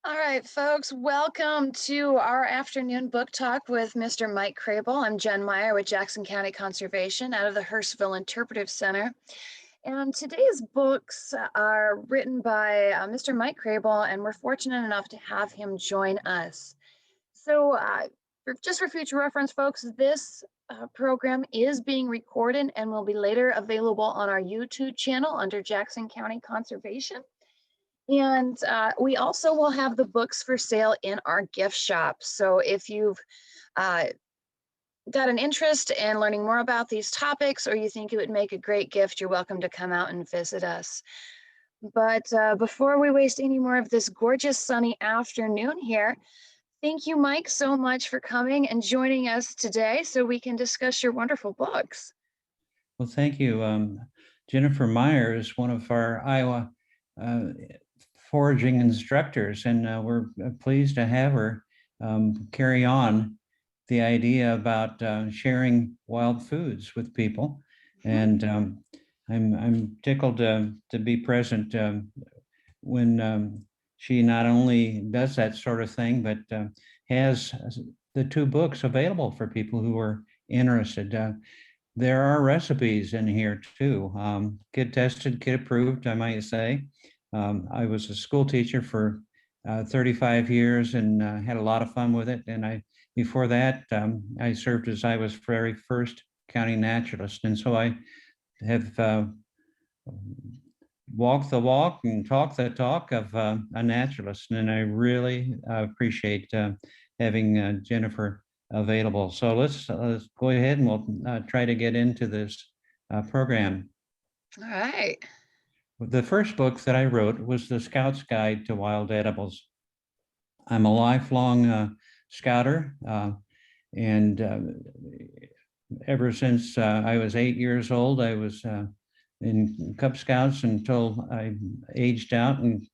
All right, folks, welcome to our afternoon book talk with Mr. Mike Krebil. I'm Jen Meyer with Jackson County Conservation out of the Hurstville Interpretive Center. And today's books are written by Mr. Mike Krebil, and we're fortunate enough to have him join us. So, just for future reference, folks, this program is being recorded and will be later available on our YouTube channel under Jackson County Conservation. And we also will have the books for sale in our gift shop. So if you've uh, got an interest in learning more about these topics, or you think it would make a great gift, you're welcome to come out and visit us. But before we waste any more of this gorgeous sunny afternoon here, thank you, Mike, so much for coming and joining us today so we can discuss your wonderful books. Well, thank you. Jennifer Meyer is one of our Iowa uh, foraging instructors, and we're pleased to have her carry on the idea about sharing wild foods with people. And I'm tickled to be present when she not only does that sort of thing, but has the two books available for people who are interested. There are recipes in here too. Kid tested, kid approved, I might say. I was a school teacher for 35 years and had a lot of fun with it. And before that, I served as I was very first county naturalist. And so I have walked the walk and talked the talk of a naturalist. And I really appreciate having Jennifer available. So let's go ahead and we'll try to get into this program. All right. The first book that I wrote was The Scout's Guide to Wild Edibles. I'm a lifelong scouter, and ever since I was 8 years old, I was in Cub Scouts until I aged out and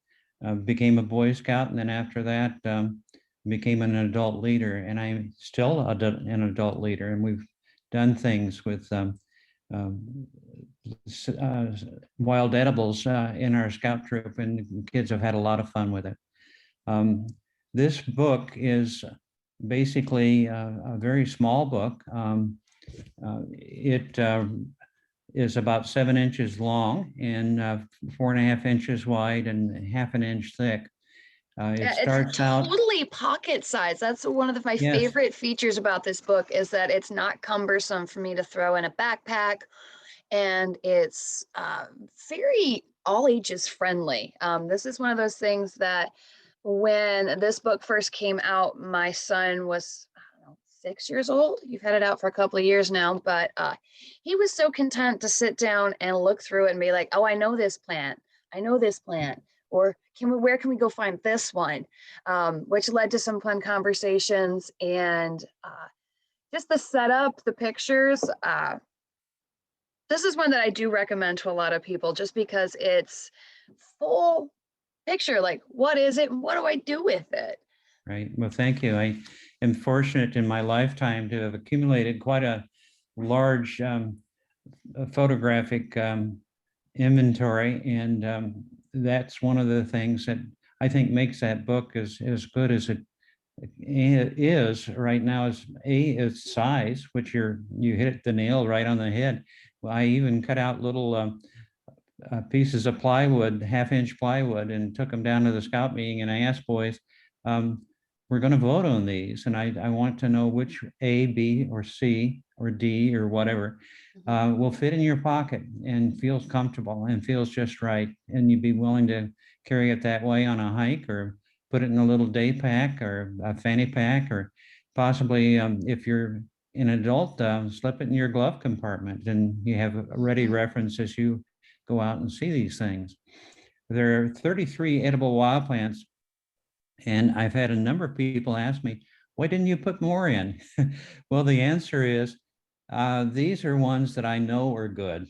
became a Boy Scout. And then after that, became an adult leader, and I'm still an adult leader. And we've done things with wild edibles in our scout troop, and kids have had a lot of fun with it. This book is basically a very small book. It is about 7 inches long and 4.5 inches wide and half an inch thick. Yeah, it's totally pocket size. That's one of my favorite features about this book, is that it's not cumbersome for me to throw in a backpack, and it's very all ages friendly. This is one of those things that when this book first came out, my son was, I don't know, 6 years old. You've had it out for a couple of years now, but he was so content to sit down and look through it and be like, oh, I know this plant. I know this plant. Or where can we go find this one? Which led to some fun conversations, and just the setup, the pictures. This is one that I do recommend to a lot of people just because it's full picture. Like, what is it? And what do I do with it? Right. Well, thank you. I am fortunate in my lifetime to have accumulated quite a large photographic inventory, and that's one of the things that I think makes that book as good as it is right now. Is its size, which you hit the nail right on the head. Well, I even cut out little pieces of plywood, half-inch plywood, and took them down to the scout meeting, and I asked boys, we're going to vote on these, and I want to know which A, B, or C, or D, or whatever will fit in your pocket and feels comfortable and feels just right, and you'd be willing to carry it that way on a hike, or put it in a little day pack or a fanny pack, or possibly if you're an adult, slip it in your glove compartment, and you have a ready reference as you go out and see these things. There are 33 edible wild plants, and I've had a number of people ask me, why didn't you put more in? Well, the answer is these are ones that I know are good.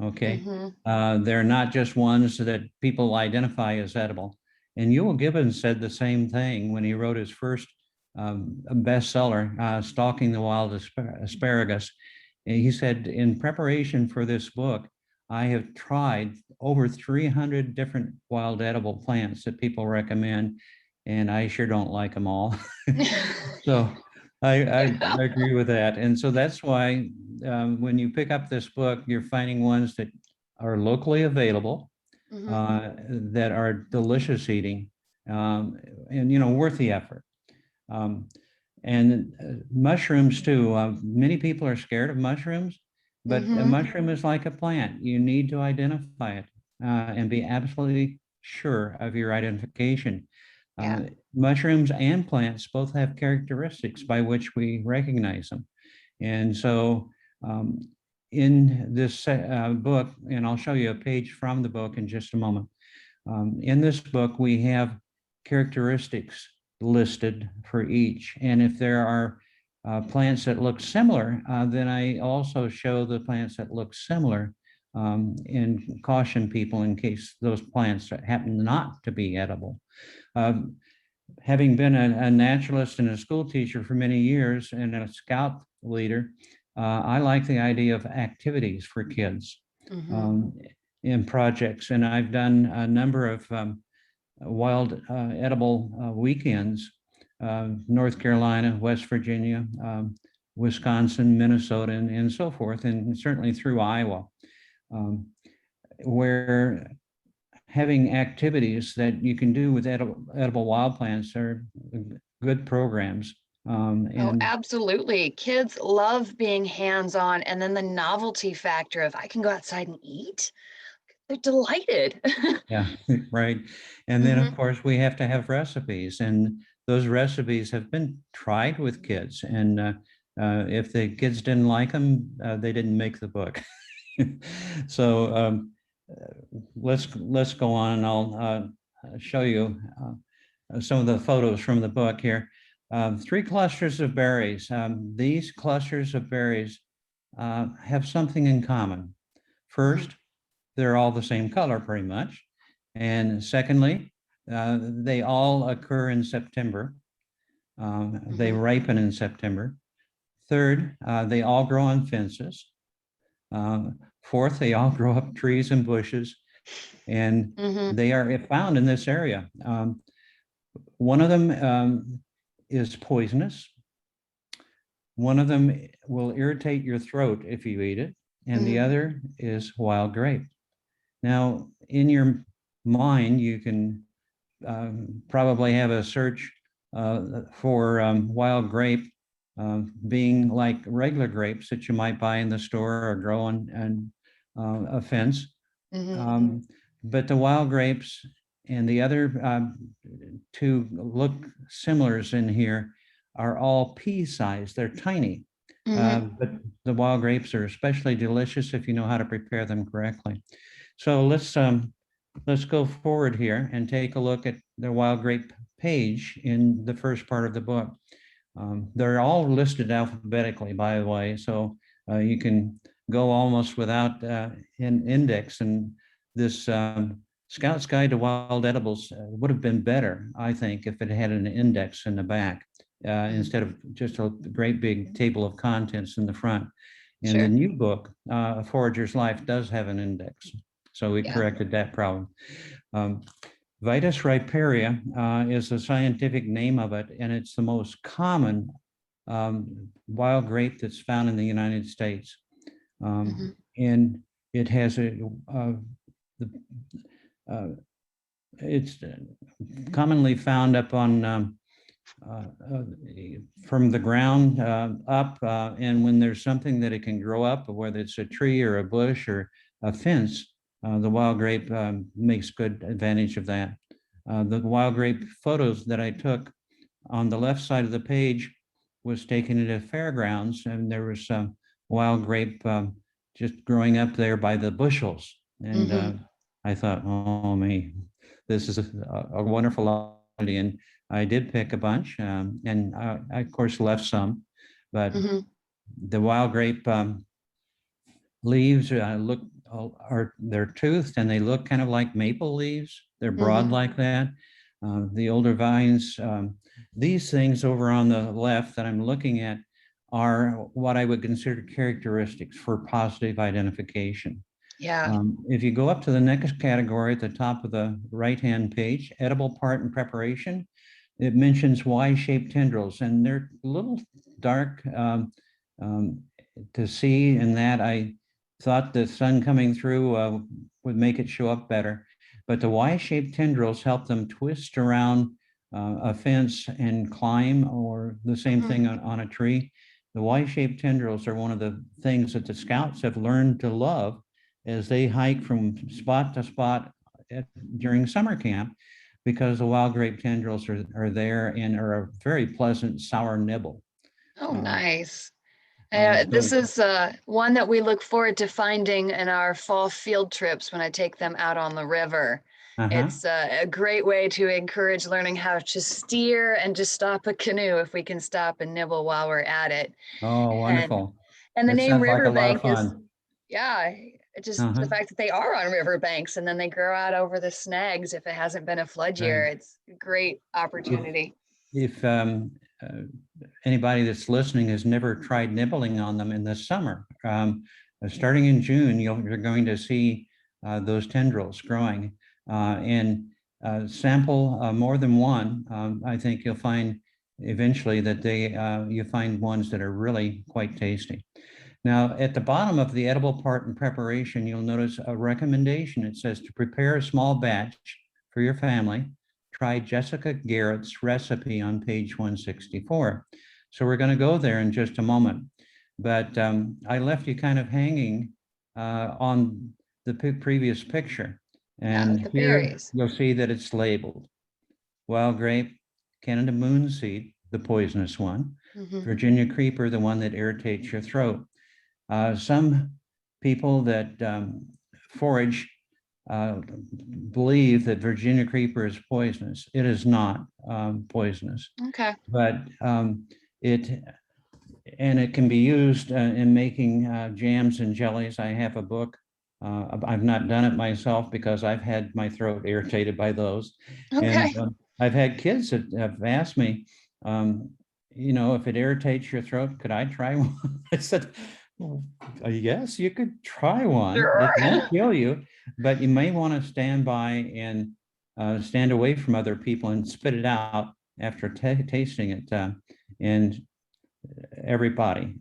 Okay. They're not just ones that people identify as edible. And Ewell Gibbons said the same thing when he wrote his first bestseller, Stalking the Wild Asparagus. And he said, in preparation for this book, I have tried over 300 different wild edible plants that people recommend. and I sure don't like them all. So I agree with that. And so that's why when you pick up this book, you're finding ones that are locally available, that are delicious eating, and, worth the effort. Um, and mushrooms too. Many people are scared of mushrooms, but a mushroom is like a plant. You need to identify it and be absolutely sure of your identification. Yeah. Mushrooms and plants both have characteristics by which we recognize them. And so in this book, and I'll show you a page from the book in just a moment. In this book, we have characteristics listed for each. And if there are plants that look similar, then I also show the plants that look similar and caution people in case those plants happen not to be edible. Having been a naturalist and a school teacher for many years and a scout leader, I like the idea of activities for kids in projects. And I've done a number of wild edible weekends, North Carolina, West Virginia, Wisconsin, Minnesota, and so forth, and certainly through Iowa, where having activities that you can do with edible wild plants are good programs. Oh, absolutely. Kids love being hands-on, and then the novelty factor of I can go outside and eat. They're delighted. Yeah, right. And then, of course, we have to have recipes, and those recipes have been tried with kids. And if the kids didn't like them, they didn't make the book. So let's go on, and I'll show you some of the photos from the book here. 3 clusters of berries. These clusters of berries have something in common. First, they're all the same color pretty much. And secondly, they all occur in September. They ripen in September. Third, they all grow on fences. Fourth, they all grow up trees and bushes, and they are found in this area. One of them is poisonous. One of them will irritate your throat if you eat it, and the other is wild grape. Now, in your mind, you can probably have a search for wild grape being like regular grapes that you might buy in the store or grow on a fence. But the wild grapes and the other 2 look similars in here are all pea-sized. They're tiny. But the wild grapes are especially delicious if you know how to prepare them correctly. So let's go forward here and take a look at the wild grape page in the first part of the book. They're all listed alphabetically, by the way, so you can go almost without an index. And this Scout's Guide to Wild Edibles would have been better, I think, if it had an index in the back instead of just a great big table of contents in the front. And the new book, A Forager's Life, does have an index. So we corrected that problem. Vitis riparia is the scientific name of it, and it's the most common wild grape that's found in the United States. And it has it's commonly found up on from the ground up, and when there's something that it can grow up, whether it's a tree or a bush or a fence, the wild grape makes good advantage of that. The wild grape photos that I took on the left side of the page was taken at a fairgrounds, and there was some wild grape just growing up there by the bushels. And I thought, oh me, this is a wonderful opportunity. And I did pick a bunch, and I of course left some, but the wild grape leaves they're toothed, and they look kind of like maple leaves. They're broad like that. The older vines, these things over on the left that I'm looking at are what I would consider characteristics for positive identification. Yeah. If you go up to the next category at the top of the right-hand page, edible part and preparation, it mentions Y-shaped tendrils, and they're a little dark um, to see. In that, I thought the sun coming through would make it show up better. But the Y-shaped tendrils help them twist around a fence and climb, or the same Mhm. thing on a tree. The Y-shaped tendrils are one of the things that the scouts have learned to love as they hike from spot to spot during summer camp, because the wild grape tendrils are there and are a very pleasant sour nibble. Oh, Uh, nice. This so, is one that we look forward to finding in our fall field trips when I take them out on the river. uh-huh. It's a great way to encourage learning how to steer and just stop a canoe if we can stop and nibble while we're at it. Oh, And wonderful. and the That name sounds like a lot of Riverbank is, fun. yeah, just the Uh-huh. fact that they are on riverbanks and then they grow out over the snags if it hasn't been a flood year. Right. It's a great If opportunity. if uh, anybody that's listening has never tried nibbling on them in the summer, starting in June, you're going to see those tendrils growing, and sample more than one. I think you'll find eventually that you find ones that are really quite tasty. Now, at the bottom of the edible part in preparation, you'll notice a recommendation. It says to prepare a small batch for your family. Try Jessica Garrett's recipe on page 164. So we're going to go there in just a moment. But I left you kind of hanging on the previous picture. Yeah, with And the here berries. you'll see that it's labeled wild grape, Canada moonseed, the poisonous one, Hmm. Virginia creeper, the one that irritates your throat. Some people that forage believe that Virginia creeper is poisonous. It is not poisonous, Okay. but it it can be used in making jams and jellies. I have a book. I've not done it myself because I've had my throat irritated by those, and Okay. I've had kids that have asked me, um, if it irritates your throat, could I try one? I said, well, yes, you could try one. It Sure. won't kill you, but you may want to stand by and stand away from other people and spit it out after tasting it. And everybody,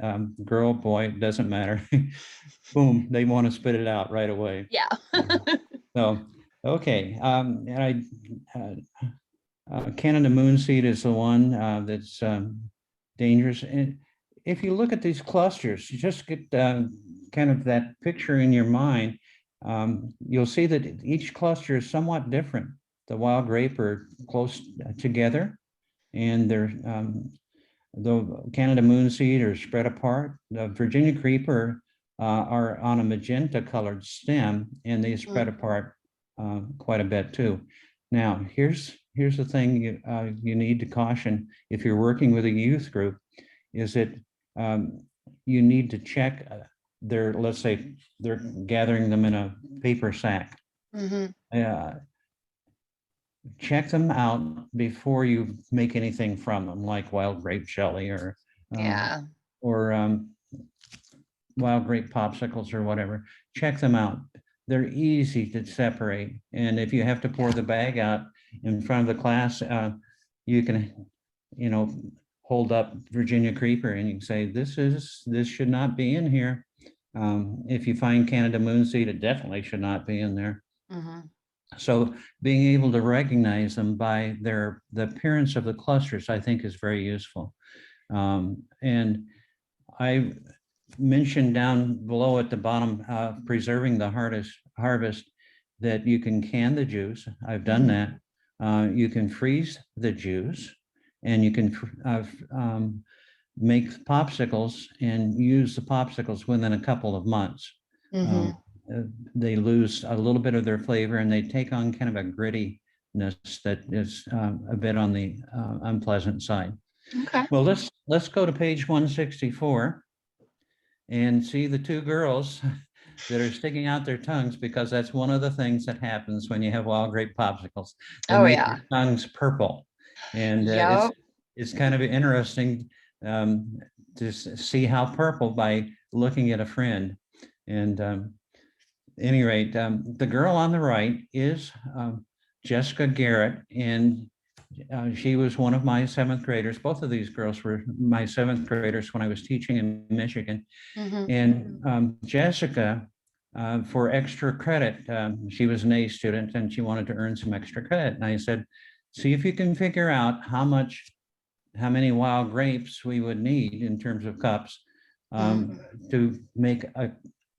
girl, boy, it doesn't matter. Boom, they want to spit it out right away. Yeah. So, okay. And Canada moonseed is the one that's dangerous. And if you look at these clusters, you just get kind of that picture in your mind. You'll see that each cluster is somewhat different. The wild grape are close together, and they're the Canada moonseed are spread apart. The Virginia creeper are on a magenta colored stem, and they spread Mm. apart quite a bit too. Now, here's the thing you need to caution if you're working with a youth group, is that um, you need to check let's say they're gathering them in a paper sack. Hmm. Uh, Check them out before you make anything from them, like wild grape jelly um, Yeah. or wild grape popsicles or whatever. Check them out. They're easy to separate. And if you have to pour Yeah. the bag out in front of the class, you can, hold up Virginia creeper and you can say, this should not be in here. If you find Canada moonseed, it definitely should not be in there. Hmm. So being able to recognize them by the appearance of the clusters, I think is very useful. And I mentioned down below at the bottom, preserving the harvest, that you can can the juice. I've done Hmm. that. You can freeze the juice, and you can make popsicles and use the popsicles within a couple of months. Um, Hmm. they lose a little bit of their flavor and they take on kind of a grittiness that is a bit on the unpleasant side. Okay. Well, let's go to page 164 and see the two girls that are sticking out their tongues, because that's one of the things that happens when you have wild grape popsicles. They Oh, make yeah. your tongues purple, and Yep. it's kind of interesting um, to see how purple by looking at a friend. And any rate, the girl on the right is Jessica Garrett, and she was one of my seventh graders. Both of these girls were my seventh graders when I was teaching in Michigan. Mm-hmm. And Jessica, for extra credit, she was an A student and she wanted to earn some extra credit. And I said, see if you can figure out how many wild grapes we would need in terms of cups to make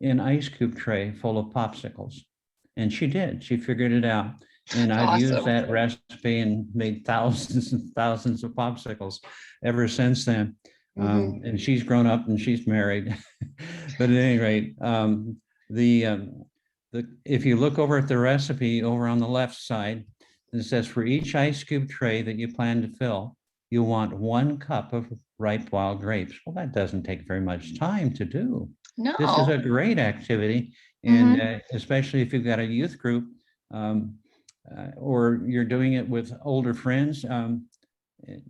an ice cube tray full of popsicles. And she did. She figured it out. And I've used Awesome. that recipe and made thousands and thousands of popsicles ever since then. And she's grown up and she's married. But at any rate, if you look over at the recipe over on the left side, it says for each ice cube tray that you plan to fill, you want 1 cup of ripe wild grapes. Well, that doesn't take very much time to do. This is No. a great activity, and especially if you've got a youth group or you're doing it with older friends,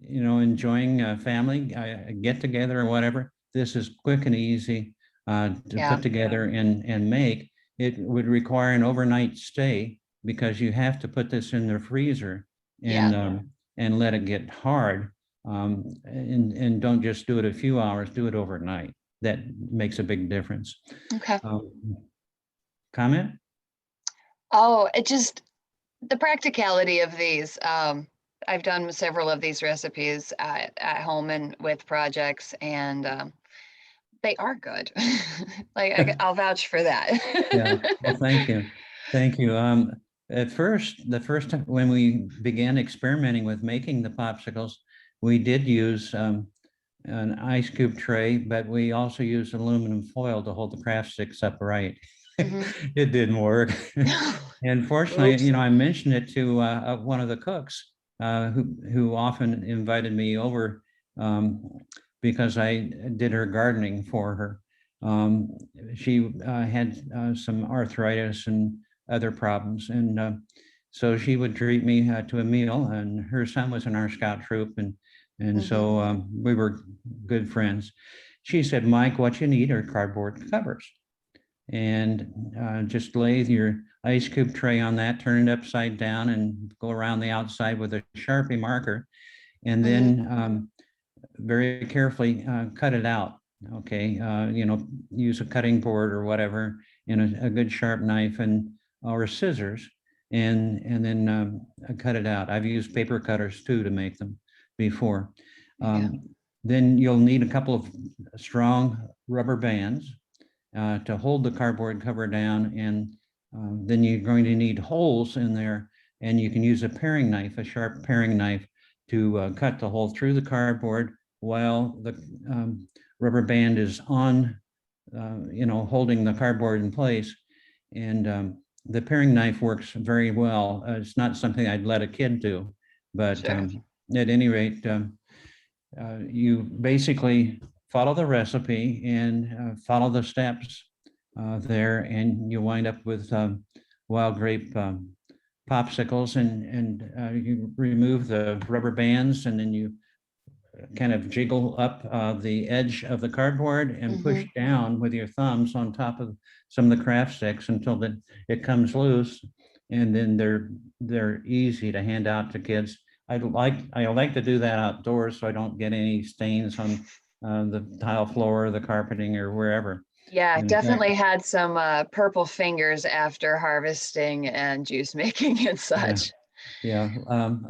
enjoying family get together or whatever. This is quick and easy to put together and make. It would require an overnight stay because you have to put this in the freezer and let it get hard. And don't just do it a few hours, do it overnight. That makes a big difference. Okay. Comment? Oh, it just, the practicality of these. I've done several of these recipes at home and with projects, and they are good. I'll vouch for that. Yeah, well, thank you. Thank you. The first time when we began experimenting with making the popsicles, we did use an ice cube tray, but we also used aluminum foil to hold the craft sticks upright. It didn't work. And fortunately, I mentioned it to one of the cooks who often invited me over because I did her gardening for her. She had some arthritis and other problems, and so she would treat me to a meal. And her son was in our scout troop, and so we were good friends. She said, "Mike, what you need are cardboard covers, and just lay your ice cube tray on that, turn it upside down, and go around the outside with a Sharpie marker, and then very carefully cut it out. Okay, use a cutting board or whatever, and a good sharp knife and or scissors, and then cut it out. I've used paper cutters too to make them before. Then you'll need a couple of strong rubber bands to hold the cardboard cover down, and then you're going to need holes in there, and you can use a paring knife, a sharp paring knife, to cut the hole through the cardboard while the rubber band is on, holding the cardboard in place. And the paring knife works very well. It's not something I'd let a kid do, but at any rate, you basically follow the recipe and follow the steps there, and you wind up with wild grape popsicles, and you remove the rubber bands, and then you kind of jiggle up the edge of the cardboard and push down with your thumbs on top of some of the craft sticks until it comes loose, and then they're easy to hand out to kids. I like to do that outdoors so I don't get any stains on the tile floor, the carpeting, or wherever. Yeah, definitely had some purple fingers after harvesting and juice making and such. Yeah,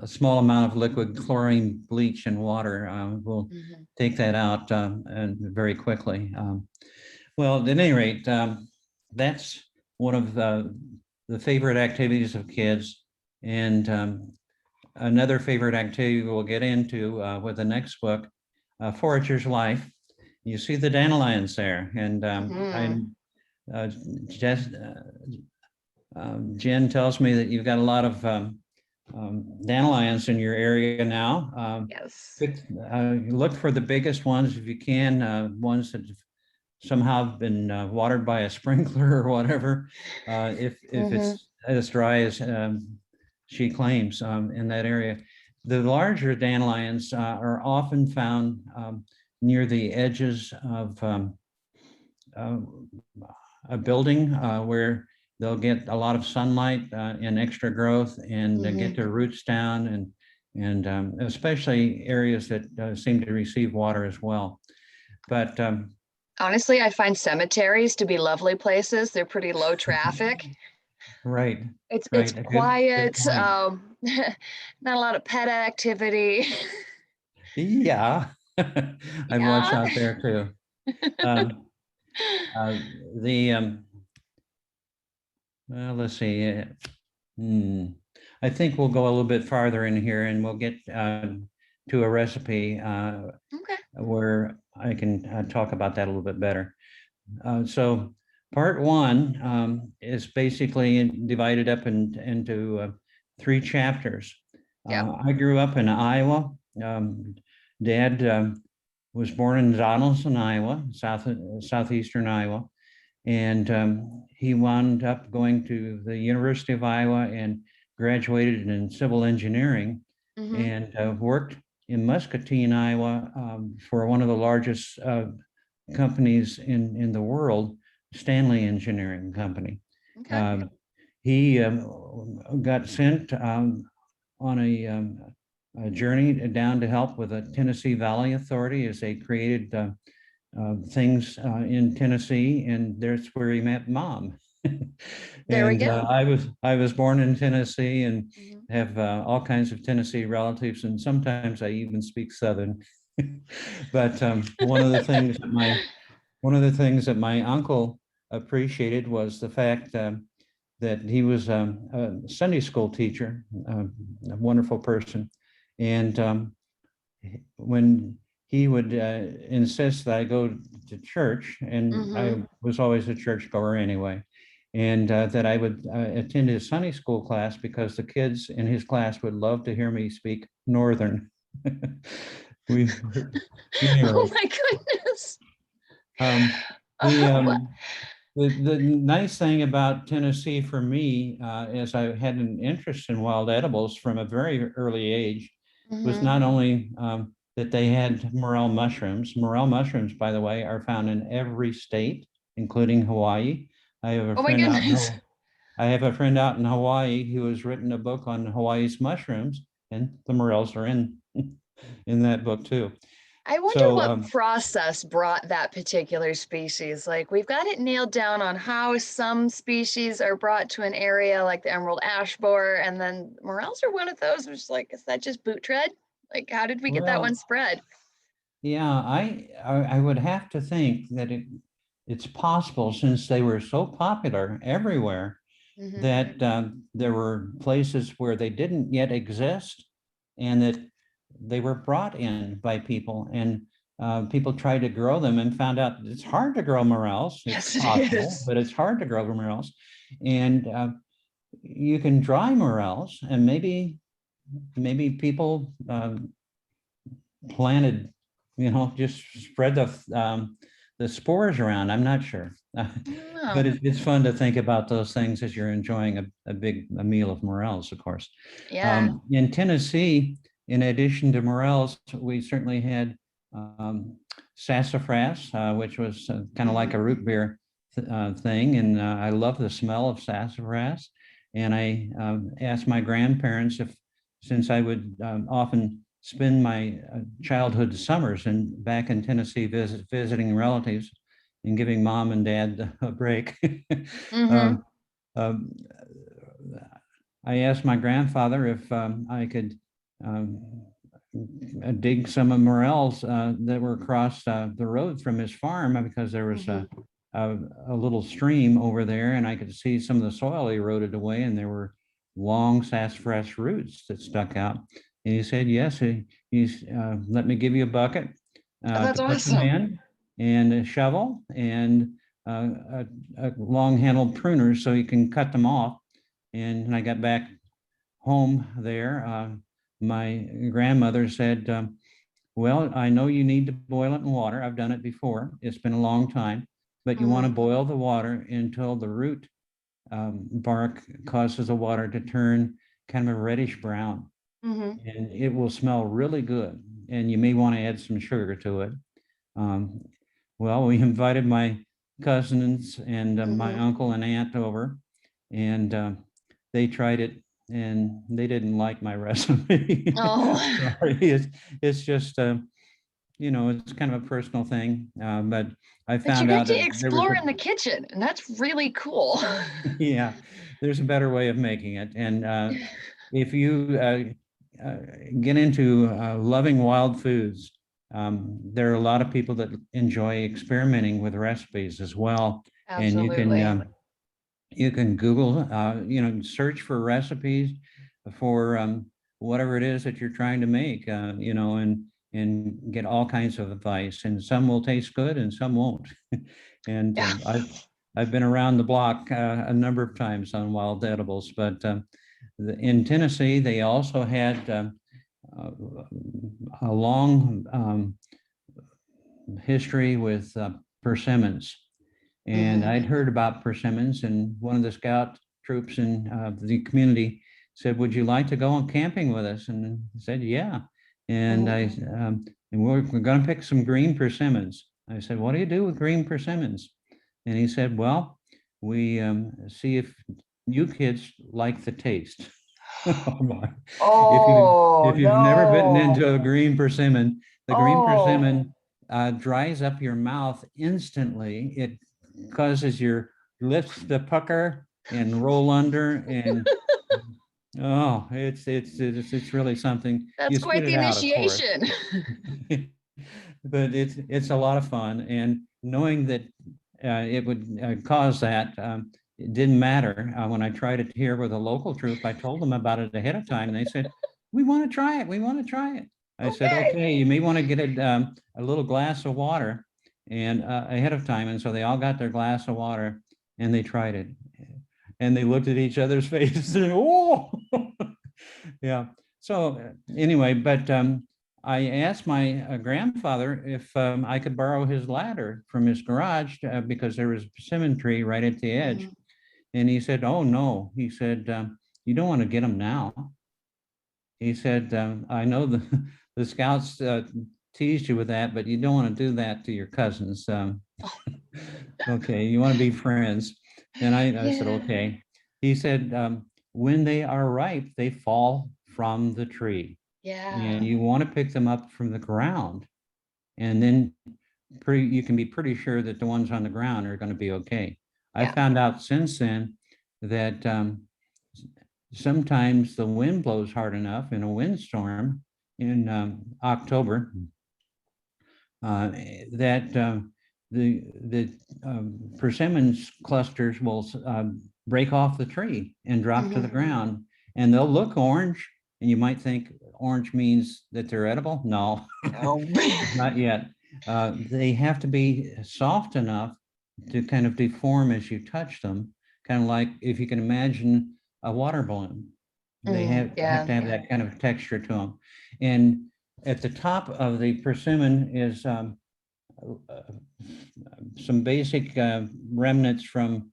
a small amount of liquid chlorine bleach and water will take that out and very quickly. Well, at any rate, that's one of the favorite activities of kids. And another favorite activity we'll get into with the next book, Forager's Life. You see the dandelions there, and Jen tells me that you've got a lot of dandelions in your area now. Yes. Look for the biggest ones if you can, ones that have somehow been watered by a sprinkler or whatever, if it's as dry as she claims in that area. The larger dandelions are often found near the edges of a building where they'll get a lot of sunlight and extra growth and get their roots down, and especially areas that seem to receive water as well. But Honestly, I find cemeteries to be lovely places. They're pretty low traffic. right, It's right, a good quiet, point. not a lot of pet activity. Yeah, I'd watch Yeah. out there too. Um, uh, the well, let's see. Hmm. I think we'll go a little bit farther in here, and we'll get to a recipe Okay. where I can talk about that a little bit better. So part one is basically divided up into three chapters. Yep. I grew up in Iowa. Dad was born in Donaldson, Iowa, southeastern Iowa, and he wound up going to the University of Iowa and graduated in civil engineering, Mm-hmm. and worked in Muscatine, Iowa, for one of the largest companies in the world, Stanley Engineering Company. Okay. Um, he got sent on a journey down to help with the Tennessee Valley Authority as they created things in Tennessee, and that's where he met Mom. There we And go. I was born in Tennessee and Mm-hmm. have all kinds of Tennessee relatives, and sometimes I even speak Southern. But one of the things that my uncle appreciated was the fact that he was a Sunday school teacher, a wonderful person, and when he would insist that I go to church, and Mm-hmm. I was always a churchgoer anyway, and that I would attend his Sunday school class because the kids in his class would love to hear me speak Northern. We, Oh anyway, my goodness. um, the the nice thing about Tennessee for me, is I had an interest in wild edibles from a very early age, was Mm-hmm. not only that they had morel mushrooms. Morel mushrooms, by the way, are found in every state, including Hawaii. I have a Oh my friend out in goodness. I have a friend out in Hawaii who has written a book on Hawaii's mushrooms, and the morels are in in that book too. I wonder So what process brought that particular species. Like, we've got it nailed down on how some species are brought to an area like the emerald ash borer, and then morels are one of those, which is like, is that just boot tread? Like, how did we get that one well, spread? yeah, I would have to think that it's possible, since they were so popular everywhere, Mm-hmm. that there were places where they didn't yet exist, and that they were brought in by people, and people tried to grow them and found out it's hard to grow morels. It's Yes, it possible, is. but it's hard to grow morels, and you can dry morels, and maybe people planted, just spread the spores around. I'm not sure. Oh, But it's fun to think about those things as you're enjoying a meal of morels, of course. yeah. In Tennessee, in addition to morels, we certainly had sassafras, which was kind of like Mm-hmm. a root beer thing. And I love the smell of sassafras. And I asked my grandparents if, since I would often spend my childhood summers and back in Tennessee visiting relatives and giving mom and dad a break. Mm-hmm. um, um, I asked my grandfather if I could um, dig some of morels that were across the road from his farm, because there was Mm-hmm. a little stream over there, and I could see some of the soil eroded away, and there were long sassafras roots that stuck out. And he said, yes, he's let me give you a bucket Oh, that's to put them awesome. in, and a shovel, and a long handled pruner so you can cut them off. And when I got back home there, my grandmother said, well, I know you need to boil it in water. I've done it before. It's been a long time, but you want Mm-hmm. to boil the water until the root bark causes the water to turn kind of a reddish brown, Mm-hmm. and it will smell really good. And you may want to add some sugar to it. Um, well, we invited my cousins and my Mm-hmm. uncle and aunt over, and they tried it and they didn't like my recipe. Oh, Sorry, it's just it's kind of a personal thing, but I but you found get out to that there was explore in the kitchen, and that's really cool. yeah, there's a better way of making it. And if you get into loving wild foods, there are a lot of people that enjoy experimenting with recipes as well. And Absolutely. you can Google, search for recipes for whatever it is that you're trying to make, and get all kinds of advice. And some will taste good, and some won't. And Yeah. I've been around the block a number of times on wild edibles, but in Tennessee they also had uh, a long history with persimmons. And Hmm. I'd heard about persimmons, and one of the scout troops in the community said, "Would you like to go on camping with us?" And I said, "Yeah." And we're going to pick some green persimmons. I said, "What do you do with green persimmons?" And he said, "Well, we see if you kids like the taste." Oh my. If you Oh if you've never bitten no. into a green persimmon, the green Oh. persimmon dries up your mouth instantly. It causes your lips to pucker and roll under, and oh, it's really something. That's You spit quite the it out, of course, initiation. but it's a lot of fun. And knowing that it would cause that, it didn't matter. When I tried it here with a local troop, I told them about it ahead of time, and they said, "We want to try it. We want to try it." I said, Okay. "Okay, you may want to get a little glass of water and ahead of time." And so they all got their glass of water and they tried it, and they looked at each other's faces and oh, yeah. So anyway, but I asked my grandfather if I could borrow his ladder from his garage because there was a persimmon tree right at the edge. Mhm. And he said, "Oh, no." He said, "You don't want to get them now." He said, "I know the, the scouts teased you with that, but you don't want to do that to your cousins. Okay, you want to be friends." And I said, Yeah. "Okay." He said, "When they are ripe, they fall from the tree, and Yeah. you want to pick them up from the ground. And then you can be pretty sure that the ones on the ground are going to be okay." I Yeah. found out since then that sometimes the wind blows hard enough in a windstorm in October that the persimmons clusters will break off the tree and drop to the Mhm. ground, and they'll look orange. And you might think orange means that they're edible. No, Oh. not yet. They have to be soft enough to kind of deform as you touch them, kind of like if you can imagine a water balloon. They Mm, have yeah. to have that kind of texture to them. And at the top of the persimmon is uh, some basic remnants from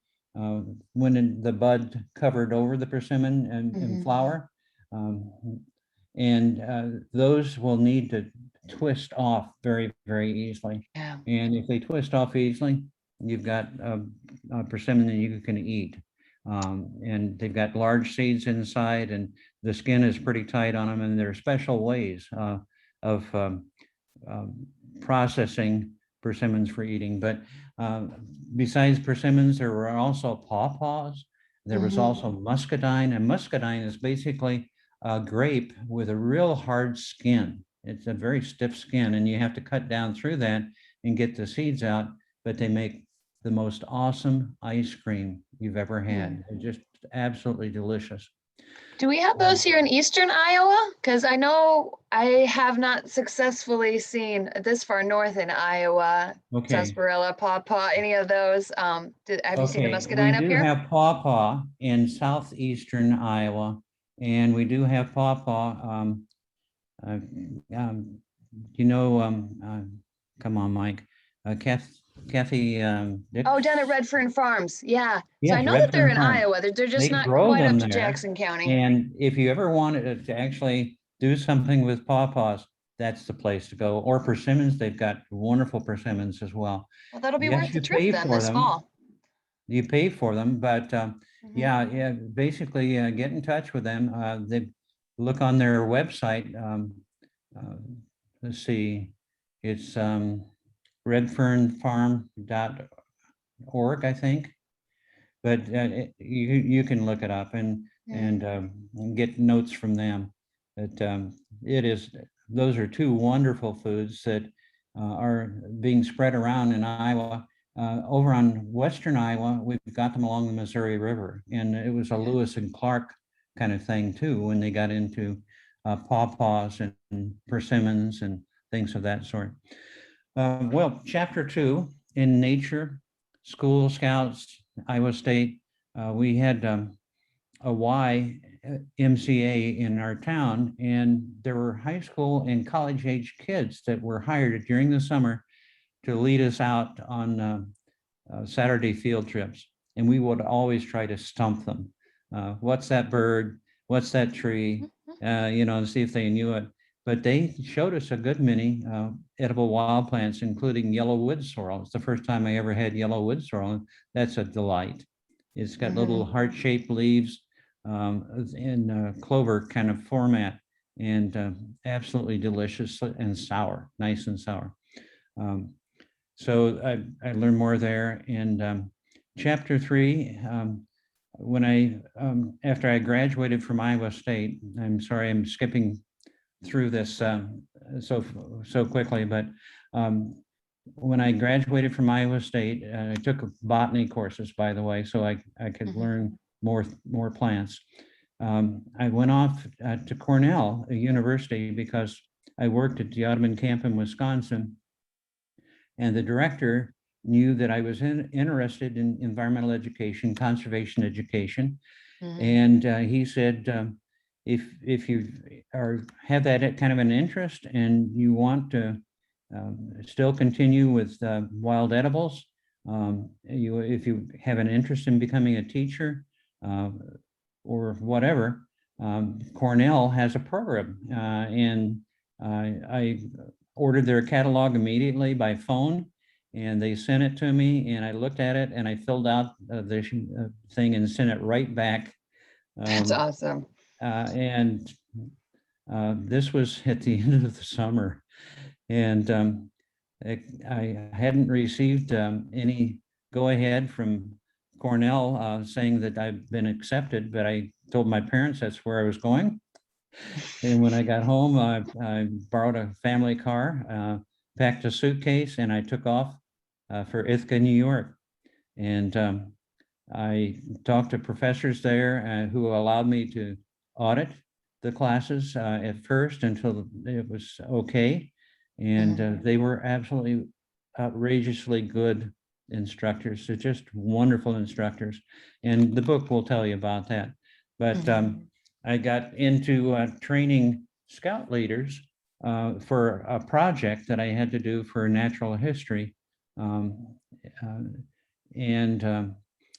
when the bud covered over the persimmon and Mhm. flower. Um, and those will need to twist off very, very easily. Yeah. And if they twist off easily, you've got a persimmon that you can eat. And they've got large seeds inside, and the skin is pretty tight on them. And there are special ways of um, processing persimmons for eating. But besides persimmons, there were also pawpaws. There was Mhm. also muscadine, and muscadine is basically a grape with a real hard skin. It's a very stiff skin, and you have to cut down through that and get the seeds out. But they make the most awesome ice cream you've ever Mm. had. They're just absolutely delicious. Do we have those here in Eastern Iowa? Because I know I have not successfully seen this far north in Iowa, Okay. sarsaparilla, pawpaw, any of those. Have you seen the Okay, we muscadine up do here? have pawpaw in southeastern Iowa, and we do have pawpaw. Uh, you know, come on, Mike, Kathy Oh, Dix. down at Red Fern Farms. Yeah. So I Yes, know that they're Redfern in Farms. Iowa. They're just They not grow quite up them to there, Jackson County. and if you ever wanted to actually do something with pawpaws, that's the place to go. Or persimmons, they've got wonderful persimmons as well. Well, that'll be worth Yes, the you trip pay then for this them. fall. you pay for them, but Mhm. yeah, basically get in touch with them. They look on their website. Uh, let's see, it's redfernfarm.org, I think. But you can look it up and get notes from them. But it is those are two wonderful foods that are being spread around in Iowa. Over on western Iowa, we've got them along the Missouri River, and it was a Lewis and Clark kind of thing too when they got into pawpaws and persimmons and things of that sort. Well, chapter 2 in nature, school scouts, Iowa State. We had a YMCA in our town, and there were high school and college age kids that were hired during the summer to lead us out on Saturday field trips. And we would always try to stump them. What's that bird? What's that tree? And see if they knew it. But they showed us a good many edible wild plants, including yellow wood sorrel. It's the first time I ever had yellow wood sorrel. And that's a delight. It's got little heart-shaped leaves in clover kind of format, and absolutely delicious and sour, nice and sour. So I learned more there. And chapter 3, when after I graduated from Iowa State, I'm sorry, I'm skipping through this so quickly, but when I graduated from Iowa State, I took botany courses, by the way, so I could learn more plants. I went off to Cornell University because I worked at the Audubon camp in Wisconsin, and the director knew that I was interested in environmental education, conservation education, and he said, if you have that kind of an interest and you want to still continue with wild edibles, if you have an interest in becoming a teacher or whatever, Cornell has a program, and I ordered their catalog immediately by phone, and they sent it to me, and I looked at it, and I filled out the thing and sent it right back. That's awesome. And this was at the end of the summer, and I hadn't received any go-ahead from Cornell saying that I've been accepted, but I told my parents that's where I was going. And when I got home, I borrowed a family car, packed a suitcase, and I took off for Ithaca, New York. And I talked to professors there who allowed me to audit the classes at first until it was okay. And they were absolutely outrageously good instructors. They're just wonderful instructors. And the book will tell you about that. But I got into training scout leaders for a project that I had to do for natural history. And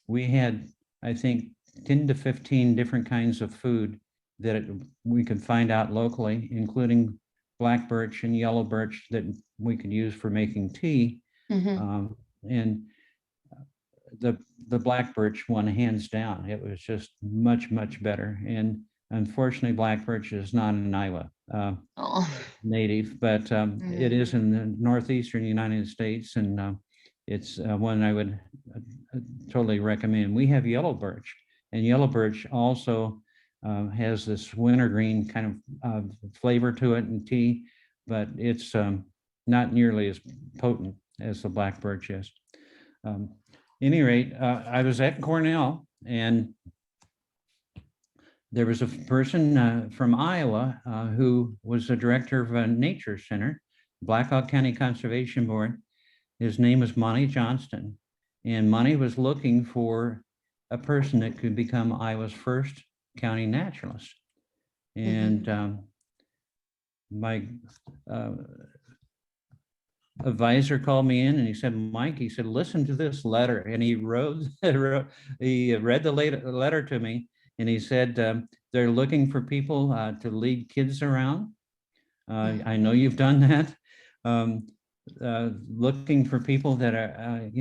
we had, I think, 10 to 15 different kinds of food that we could find out locally, including black birch and yellow birch that we could use for making tea. And the black birch won hands down. It was just much, much better. And unfortunately, black birch is not in Iowa native, but it is in the northeastern United States, and it's one I would totally recommend. We have yellow birch, and yellow birch also has this wintergreen kind of flavor to it in tea, but it's not nearly as potent as the black birch is. Any rate, I was at Cornell, and there was a person from Iowa who was the director of a nature center, Blackhawk County Conservation Board. His name was Monty Johnston, and Monty was looking for a person that could become Iowa's first county naturalist. And my advisor called me in and he said, Mike, he said, listen to this letter. And he he read the letter to me, and he said, they're looking for people to lead kids around. I know you've done that. Looking for people that are,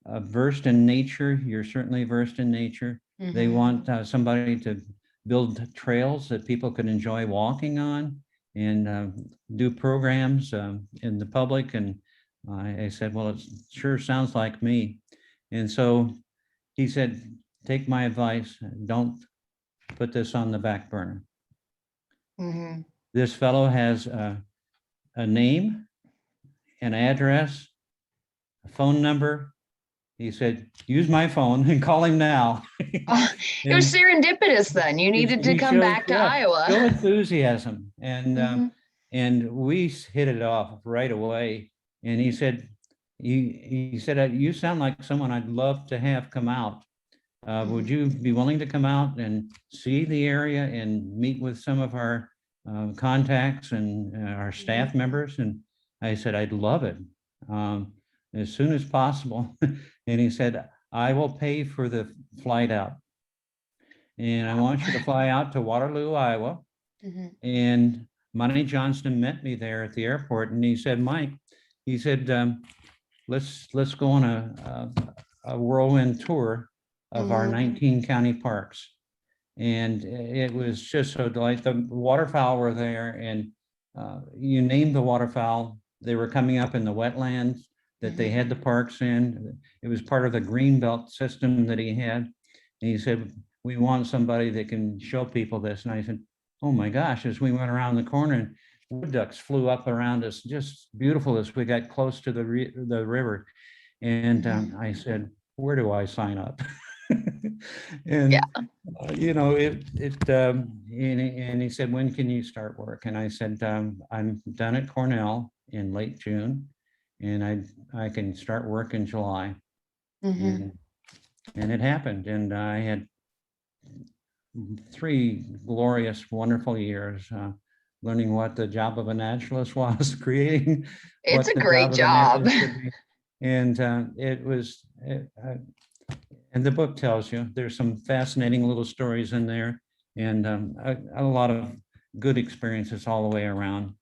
versed in nature. You're certainly versed in nature. They want somebody to build trails that people can enjoy walking on and do programs in the public. And I said, well, it sure sounds like me. And so he said, take my advice, don't put this on the back burner. This fellow has a name, an address, a phone number. He said, use my phone and call him now. It was serendipitous then. You needed to come back to Iowa. Show enthusiasm. And we hit it off right away. And he said, you sound like someone I'd love to have come out. Would you be willing to come out and see the area and meet with some of our contacts and our staff members? And I said, I'd love it as soon as possible. And he said, I will pay for the flight out. And I want you to fly out to Waterloo, Iowa. And Monty Johnston met me there at the airport. And he said, Mike, he said, let's go on a whirlwind tour of our 19 county parks. And it was just so delightful. The waterfowl were there, and you named the waterfowl. They were coming up in the wetlands that they had the parks in. It was part of the green belt system that he had. And he said, we want somebody that can show people this. And I said, oh my gosh, as we went around the corner, and wood ducks flew up around us, just beautiful as we got close to the river. And I said, where do I sign up? And you know, and he said, when can you start work? And I said, I'm done at Cornell in late June, and I can start work in July. And it happened, and I had 3 glorious, wonderful years learning what the job of a naturalist was, creating. It's a great job. And it was, and the book tells you there's some fascinating little stories in there, and a lot of good experiences all the way around.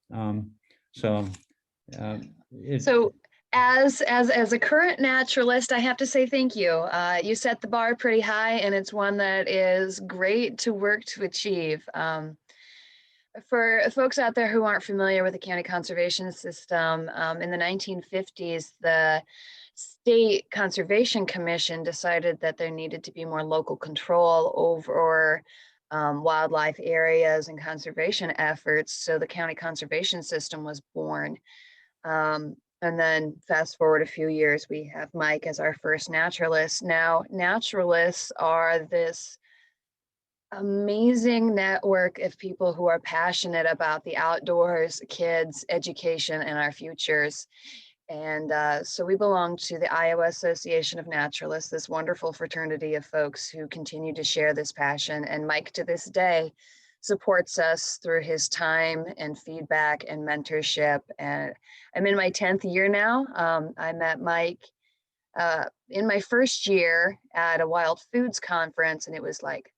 So as a current naturalist, I have to say thank you. You set the bar pretty high, and it's one that is great to work to achieve. For folks out there who aren't familiar with the county conservation system, in the 1950s, the State Conservation Commission decided that there needed to be more local control over wildlife areas and conservation efforts. So the county conservation system was born. And then fast forward a few years, we have Mike as our first naturalist. Now, naturalists are this amazing network of people who are passionate about the outdoors, kids, education, and our futures. And so we belong to the Iowa Association of Naturalists, this wonderful fraternity of folks who continue to share this passion. And Mike, to this day, supports us through his time and feedback and mentorship. And I'm in my 10th year now. I met Mike in my first year at a Wild Foods conference, and it was like,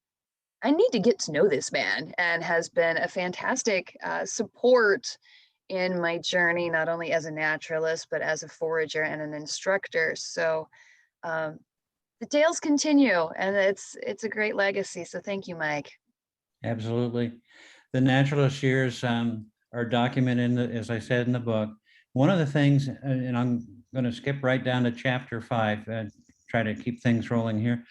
I need to get to know this man, and has been a fantastic support in my journey, not only as a naturalist, but as a forager and an instructor. So the tales continue, and it's a great legacy. So thank you, Mike. Absolutely. The naturalist years are documented, as I said in the book. One of the things, and I'm going to skip right down to chapter 5 and try to keep things rolling here.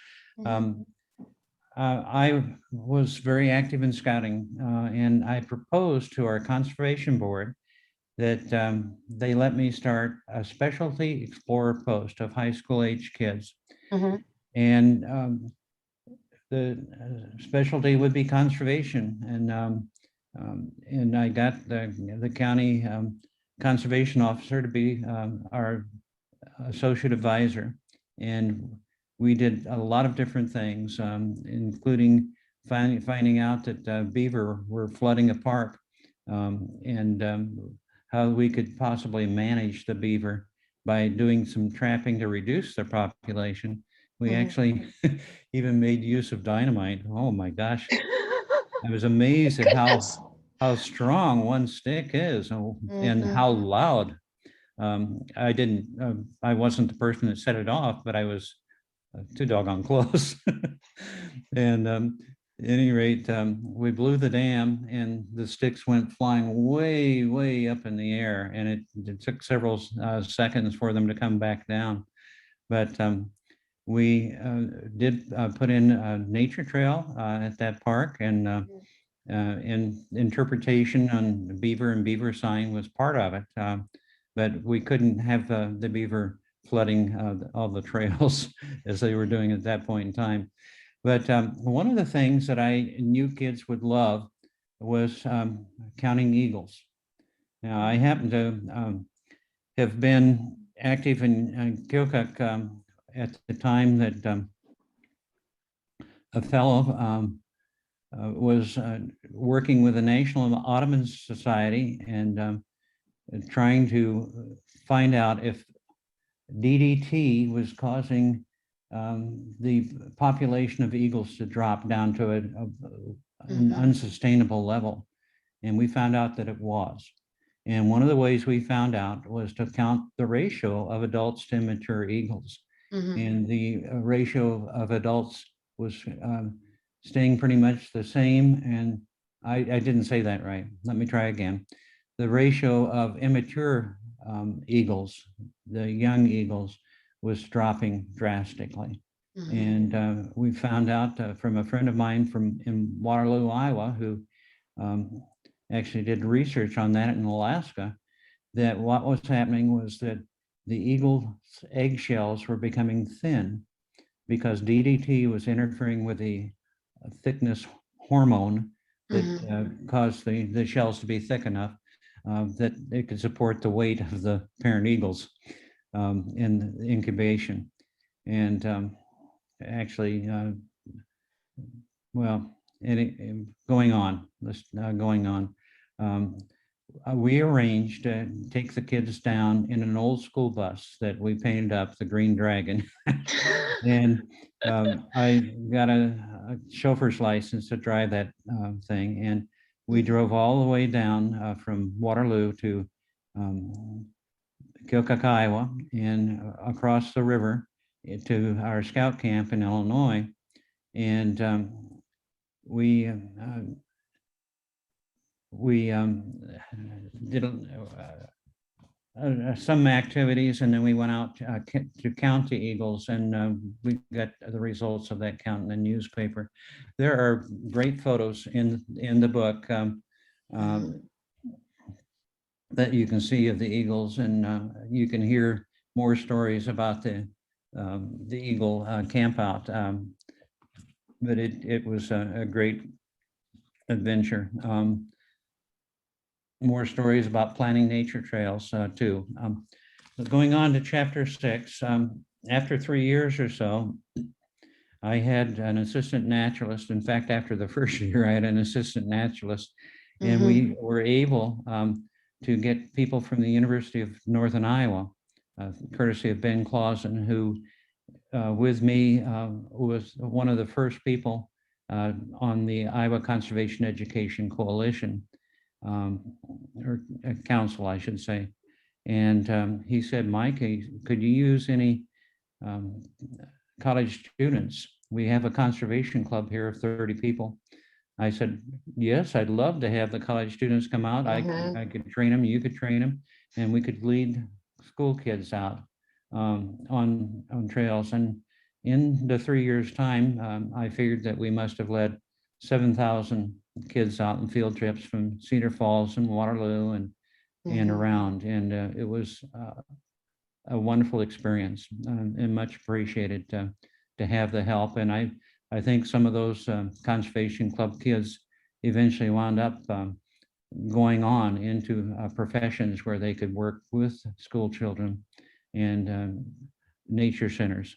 I was very active in scouting, and I proposed to our conservation board that they let me start a specialty explorer post of high school age kids. And the specialty would be conservation. And I got the county conservation officer to be our associate advisor. And we did a lot of different things, including finding out that beaver were flooding a park, and how we could possibly manage the beaver by doing some trapping to reduce their population. We actually even made use of dynamite. Oh my gosh. I was amazed at how strong one stick is, and how loud. I wasn't the person that set it off, but I was too doggone close. And at any rate, we blew the dam and the sticks went flying way, way up in the air. And it took several seconds for them to come back down. But we did put in a nature trail at that park, and interpretation on beaver and beaver sign was part of it. But we couldn't have the beaver flooding all the trails as they were doing at that point in time. But one of the things that I knew kids would love was counting eagles. Now, I happen to have been active in Keokuk at the time that a fellow was working with the National Audubon Society and trying to find out if DDT was causing the population of eagles to drop down to an unsustainable level. And we found out that it was. And one of the ways we found out was to count the ratio of adults to immature eagles. And the ratio of adults was staying pretty much the same. And I didn't say that right. Let me try again. The ratio of immature eagles, the young eagles, was dropping drastically. And we found out from a friend of mine in Waterloo, Iowa, who actually did research on that in Alaska, that what was happening was that the eagle's eggshells were becoming thin because DDT was interfering with the thickness hormone that caused the shells to be thick enough that it could support the weight of the parent eagles in incubation. And actually, well, going on, we arranged to take the kids down in an old school bus that we painted up the Green Dragon. And I got a chauffeur's license to drive that thing. And we drove all the way down from Waterloo to Keokuk, Iowa, and across the river to our scout camp in Illinois. And we did some activities, and then we went out to count the eagles, and we got the results of that count in the newspaper. There are great photos in the book that you can see of the eagles, and you can hear more stories about the eagle campout. But it was a great adventure. More stories about planning nature trails too. Going on to chapter 6, after 3 years or so, I had an assistant naturalist. In fact, after the first year, I had an assistant naturalist, and we were able to get people from the University of Northern Iowa, courtesy of Ben Clausen, who with me was one of the first people on the Iowa Conservation Education Coalition, or council, I should say. And he said, Mike, could you use any college students? We have a conservation club here of 30 people. I said, yes, I'd love to have the college students come out. I could train them, you could train them, and we could lead school kids out on trails. And in the 3 years' time, I figured that we must have led 7,000 kids out on field trips from Cedar Falls and Waterloo and around. And it was a wonderful experience and much appreciated to have the help. And I think some of those conservation club kids eventually wound up going on into professions where they could work with school children and nature centers.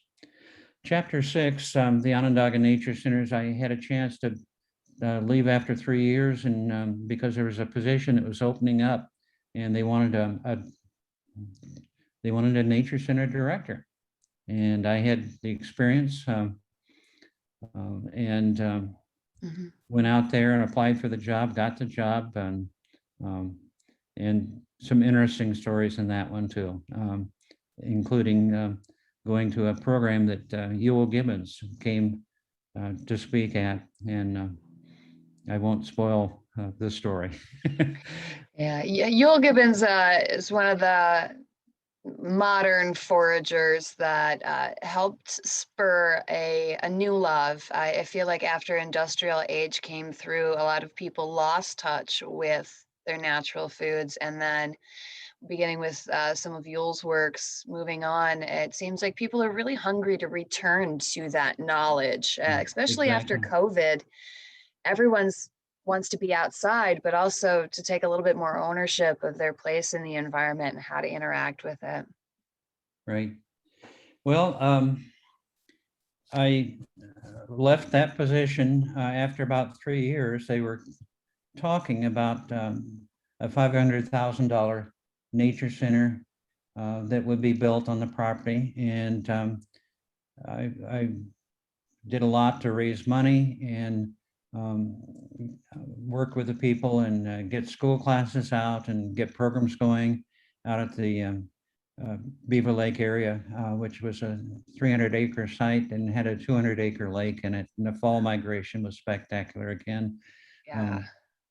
Chapter 6, the Onondaga Nature Centers, I had a chance to leave after 3 years, and because there was a position that was opening up, and they wanted a nature center director, and I had the experience, and went out there and applied for the job, got the job, and some interesting stories in that one too, including going to a program that Ewell Gibbons came to speak at, and I won't spoil the story. Yeah, Yule Gibbons is one of the modern foragers that helped spur a new love. I feel like after industrial age came through, a lot of people lost touch with their natural foods, and then beginning with some of Yule's works, moving on, it seems like people are really hungry to return to that knowledge, especially after Exactly. COVID. Everyone's wants to be outside, but also to take a little bit more ownership of their place in the environment and how to interact with it. Right. Well, I left that position after about 3 years. They were talking about a $500,000 nature center that would be built on the property, and I did a lot to raise money and um, work with the people and get school classes out and get programs going out at the Beaver Lake area, which was a 300-acre site and had a 200-acre lake in it. And the fall migration was spectacular again. Yeah.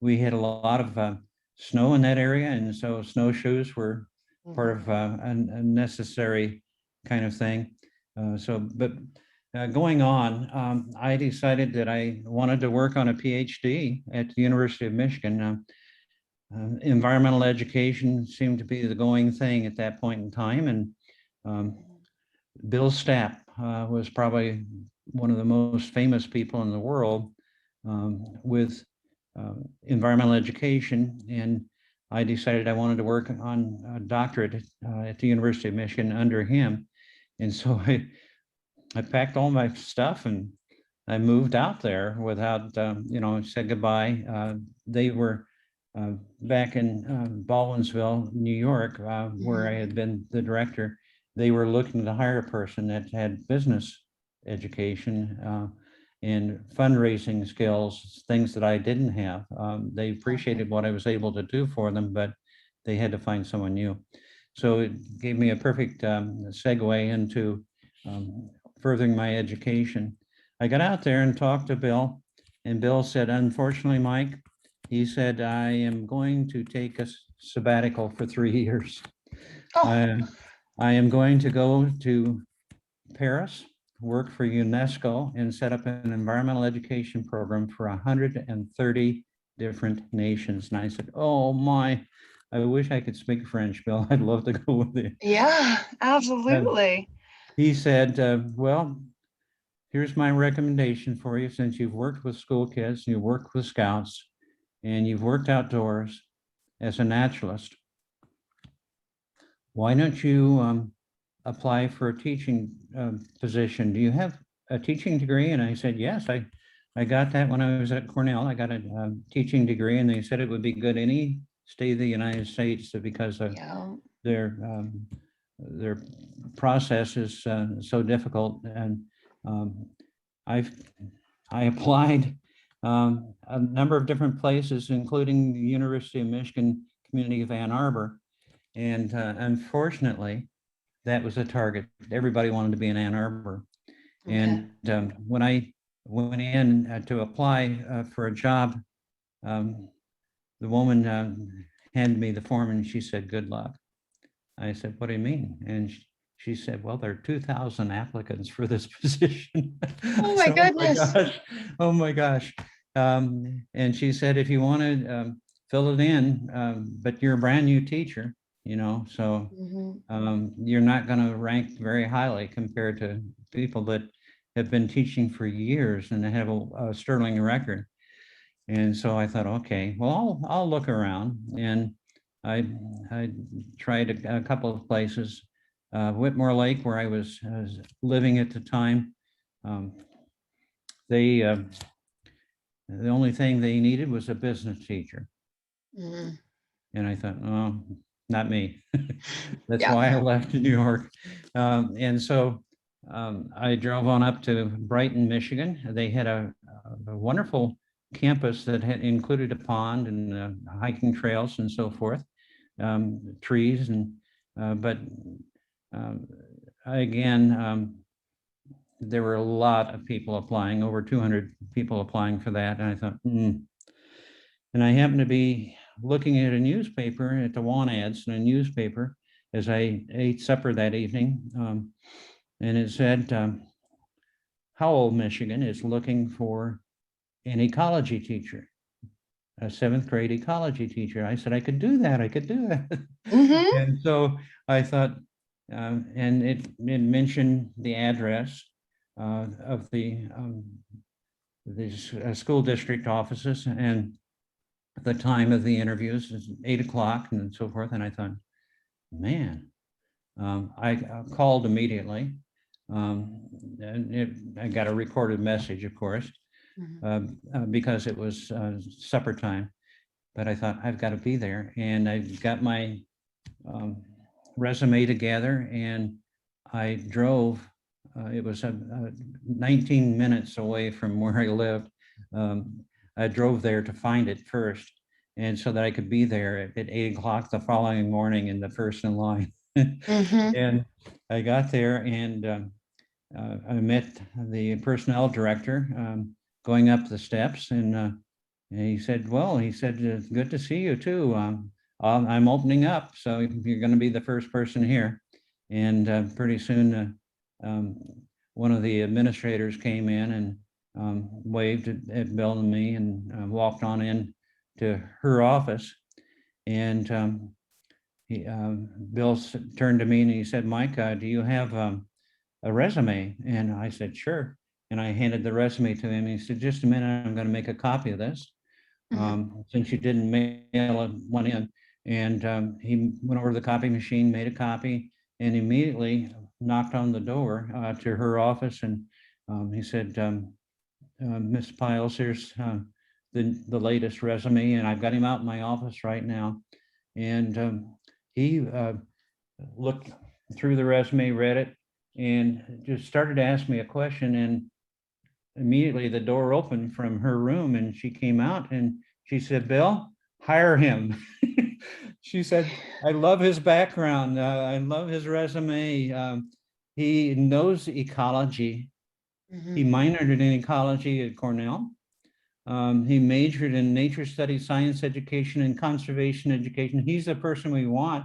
We had a lot of snow in that area, and so snowshoes were part of a necessary kind of thing. But going on, I decided that I wanted to work on a PhD at the University of Michigan. Environmental education seemed to be the going thing at that point in time, and Bill Stapp was probably one of the most famous people in the world with environmental education, and I decided I wanted to work on a doctorate at the University of Michigan under him. And so I packed all my stuff and I moved out there without, said goodbye. They were back in Baldwinsville, New York, where I had been the director. They were looking to hire a person that had business education and fundraising skills, things that I didn't have. They appreciated what I was able to do for them, but they had to find someone new. So it gave me a perfect segue into furthering my education. I got out there and talked to Bill, and Bill said, unfortunately, Mike, he said, I am going to take a sabbatical for 3 years. Oh. I am going to go to Paris, work for UNESCO, and set up an environmental education program for 130 different nations. And I said, oh my, I wish I could speak French, Bill. I'd love to go with you. Yeah, absolutely. He said, well, here's my recommendation for you. Since you've worked with school kids, you've worked with scouts, and you've worked outdoors as a naturalist, why don't you apply for a teaching position? Do you have a teaching degree? And I said, yes, I got that when I was at Cornell. I got a teaching degree, and they said it would be good any state of the United States because of their process is so difficult. And I applied a number of different places, including the University of Michigan Community of Ann Arbor. And unfortunately, that was a target. Everybody wanted to be in Ann Arbor. Okay. And when I went in to apply for a job, the woman handed me the form and she said, good luck. I said, what do you mean? And she said, well, there are 2,000 applicants for this position. Oh my goodness. Oh my gosh. And she said, if you want to fill it in, but you're a brand new teacher, so you're not going to rank very highly compared to people that have been teaching for years and have a sterling record. And so I thought, okay, well, I'll look around. And I tried a couple of places. Whitmore Lake, where I was living at the time, the only thing they needed was a business teacher. And I thought, oh, not me. That's why I left New York. And so I drove on up to Brighton, Michigan. They had a wonderful campus that had included a pond and hiking trails and so forth. trees, and but again, there were a lot of people applying, over 200 people applying for that, and I thought, And I happened to be looking at a newspaper, at the want ads in a newspaper, as I ate supper that evening, and it said, Howell, Michigan is looking for an ecology teacher, a seventh grade ecology teacher. I said, I could do that. I could do that. Mm-hmm. And so I thought, and it mentioned the address of these school district offices, and the time of the interviews is 8 o'clock and so forth. And I thought, man, I called immediately. I got a recorded message, of course, because it was supper time. But I thought, I've got to be there. And I got my resume together, and I drove. It was 19 minutes away from where I lived. I drove there to find it first, and so that I could be there at 8 o'clock the following morning and the first in line. Mm-hmm. And I got there, and I met the personnel director going up the steps, and he said, well, it's good to see you too. I'm opening up, so you're going to be the first person here. And pretty soon, one of the administrators came in and waved at Bill and me, and walked on in to her office. And Bill turned to me and he said, Mike, do you have a resume? And I said, sure. And I handed the resume to him. He said, just a minute, I'm going to make a copy of this, since you didn't mail one in. And he went over to the copy machine, made a copy, and immediately knocked on the door to her office. And he said, Miss Piles, here's the latest resume, and I've got him out in my office right now. And he looked through the resume, read it, and just started to ask me a question. And immediately the door opened from her room, and she came out and she said, Bill, hire him. She said, I love his background. I love his resume. He knows ecology. He minored in ecology at Cornell. He majored in nature studies, science education, and conservation education. He's the person we want.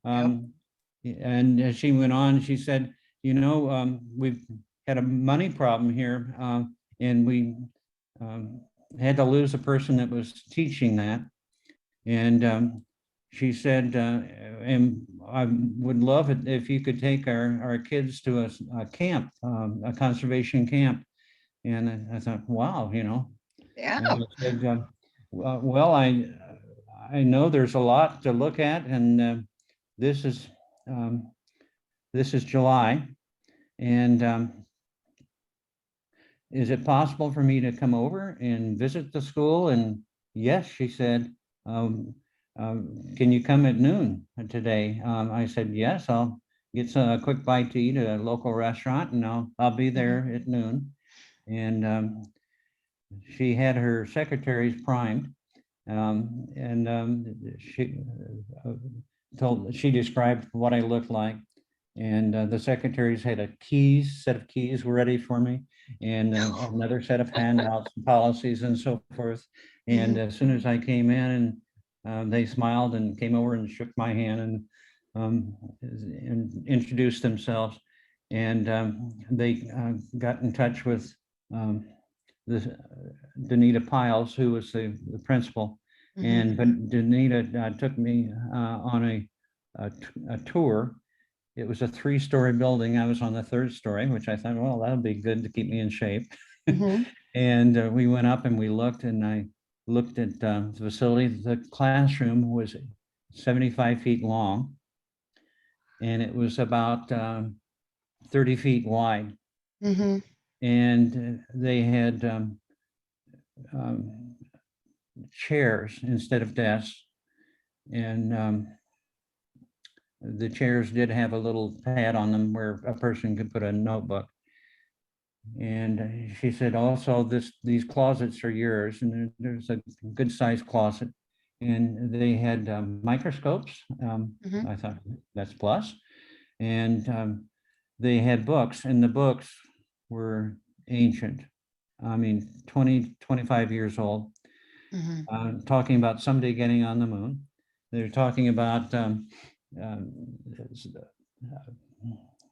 And as she went on, she said, we've had a money problem here, and we had to lose a person that was teaching that. And she said, and I would love it if you could take our kids to a camp, a conservation camp. And I thought, wow, Yeah. And I said, well, I know there's a lot to look at, and this is July, and is it possible for me to come over and visit the school? And yes, she said, can you come at noon today? I said, yes, I'll get a quick bite to eat at a local restaurant, and I'll be there at noon. And she had her secretaries primed, and she described what I looked like. And the secretaries had a set of keys ready for me, and another set of handouts, policies, and so forth. And as soon as I came in, and they smiled and came over and shook my hand, and introduced themselves. And they got in touch with Danita Piles, who was the principal. But Danita took me on a tour. It was a 3-story building. I was on the 3rd story, which I thought, well, that'll be good to keep me in shape. And we went up and we looked, and I looked at the facility. The classroom was 75 feet long, and it was about 30 feet wide. And they had chairs instead of desks. And the chairs did have a little pad on them where a person could put a notebook. And she said, also, these closets are yours. And there's a good sized closet. and they had microscopes. Mhm. I thought that's plus. And they had books, and the books were ancient. I mean, 20, 25 years old, Mhm. talking about someday getting on the moon. They're talking about um,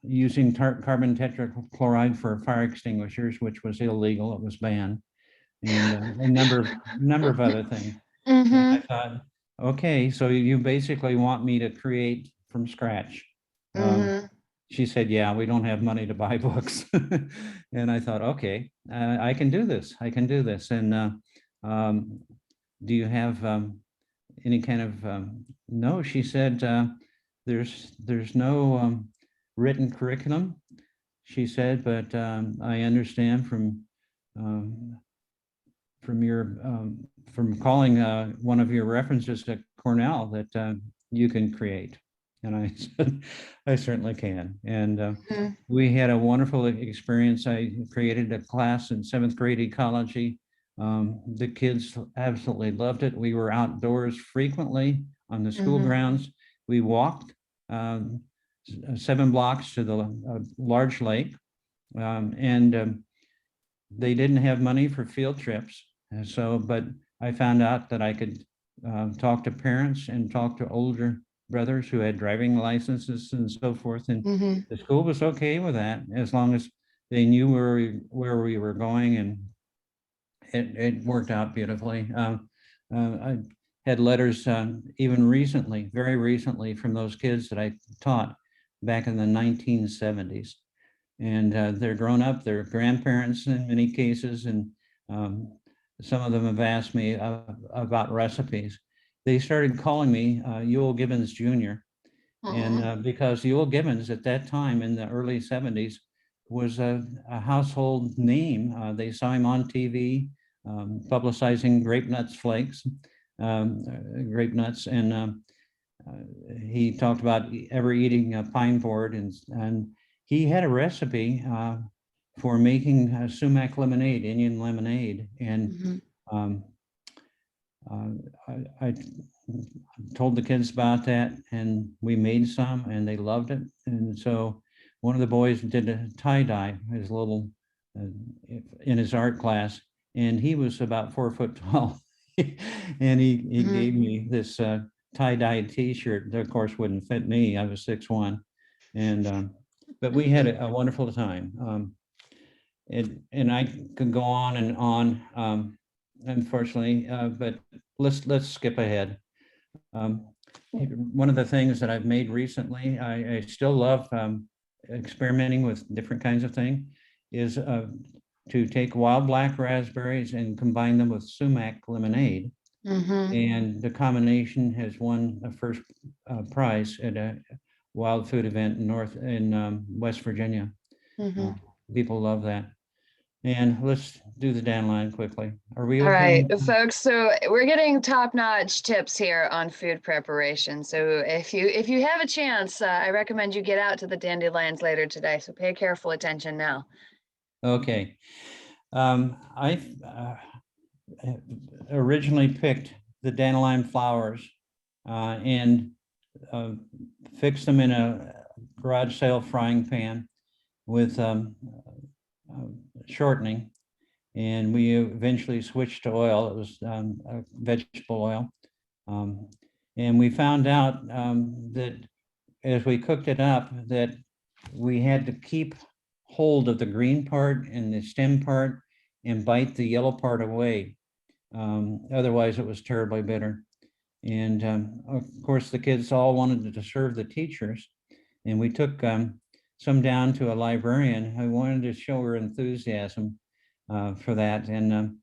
using carbon tetrachloride for fire extinguishers, which was illegal. It was banned, and a number of other things. And I Mhm. thought, okay, so you basically want me to create from scratch. Um, Mhm. she said, yeah, we don't have money to buy books. And I thought, okay, I can do this. I can do this. And um, do you have any kind of, no, she said, there's no written curriculum, she said, but I understand um, from your from calling one of your references to Cornell that you can create. And I said, I certainly can. And Mhm. we had a wonderful experience. I created a class in seventh grade ecology. The kids absolutely loved it. We were outdoors frequently on the school Mhm. grounds. We walked 7 blocks to the large lake, and they didn't have money for field trips. And so, but I found out that I could talk to parents and talk to older brothers who had driving licenses and so forth. And Mhm. the school was okay with that as long as they knew where we were going, and it worked out beautifully. I had letters even recently, very recently, from those kids that I taught back in the 1970s, and they're grown up, they're grandparents in many cases, and um, some of them have asked me about recipes. They started calling me Ewell Gibbons Jr., and Aw. because Ewell Gibbons at that time in the early 70s was a household name. They saw him on TV publicizing grape nuts flakes, grape nuts, and he talked about ever eating a pine board, and he had a recipe for making sumac lemonade, Indian lemonade, and Mhm. um, uh, I told the kids about that, and we made some, and they loved it. And so one of the boys did a tie dye, his little uh, in his art class, and he was about 4 foot tall, and he Mhm. gave me this tie dye T-shirt. That of course wouldn't fit me. I was 6'1", and but we had a wonderful time. And I could go on and on, unfortunately, but let's skip ahead. Um, One of the things that I've made recently, I still love experimenting with different kinds of things, is to take wild black raspberries and combine them with sumac lemonade. Mhm. And the combination has won a first prize at a wild food event in West Virginia. Uh, Mhm. People love that. And let's do the dandelion quickly. Are we All okay? right, folks. So we're getting top-notch tips here on food preparation. So if you have a chance, I recommend you get out to the dandelions later today. So pay careful attention now. Okay. I originally picked the dandelion flowers and uh, fixed them in a garage sale frying pan with uh, shortening. And we eventually switched to oil. It was vegetable oil. Um, and we found out that as we cooked it up, that we had to keep hold of the green part and the stem part and bite the yellow part away. Otherwise, it was terribly bitter. And of course, the kids all wanted to serve the teachers. And we took some down to a librarian who wanted to show her enthusiasm for that. And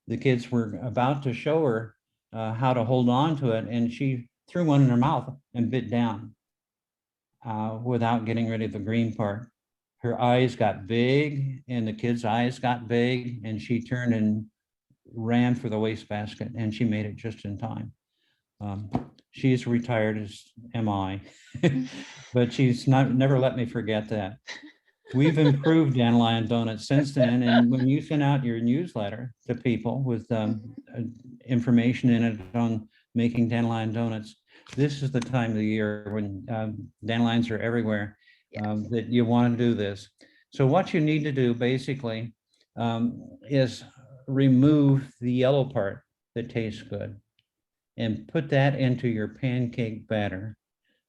the kids were about to show her how to hold on to it. And she threw one in her mouth and bit down without getting rid of the green part. Her eyes got big, and the kid's eyes got big, and she turned and ran for the wastebasket, and she made it just in time. Um, she's retired, as am I, but she's not never let me forget that. We've improved dandelion donuts since then, and when you send out your newsletter to people with information in it on making dandelion donuts. This is the time of the year when dandelions are everywhere, Yes. that you want to do this. So what you need to do basically is remove the yellow part that tastes good and put that into your pancake batter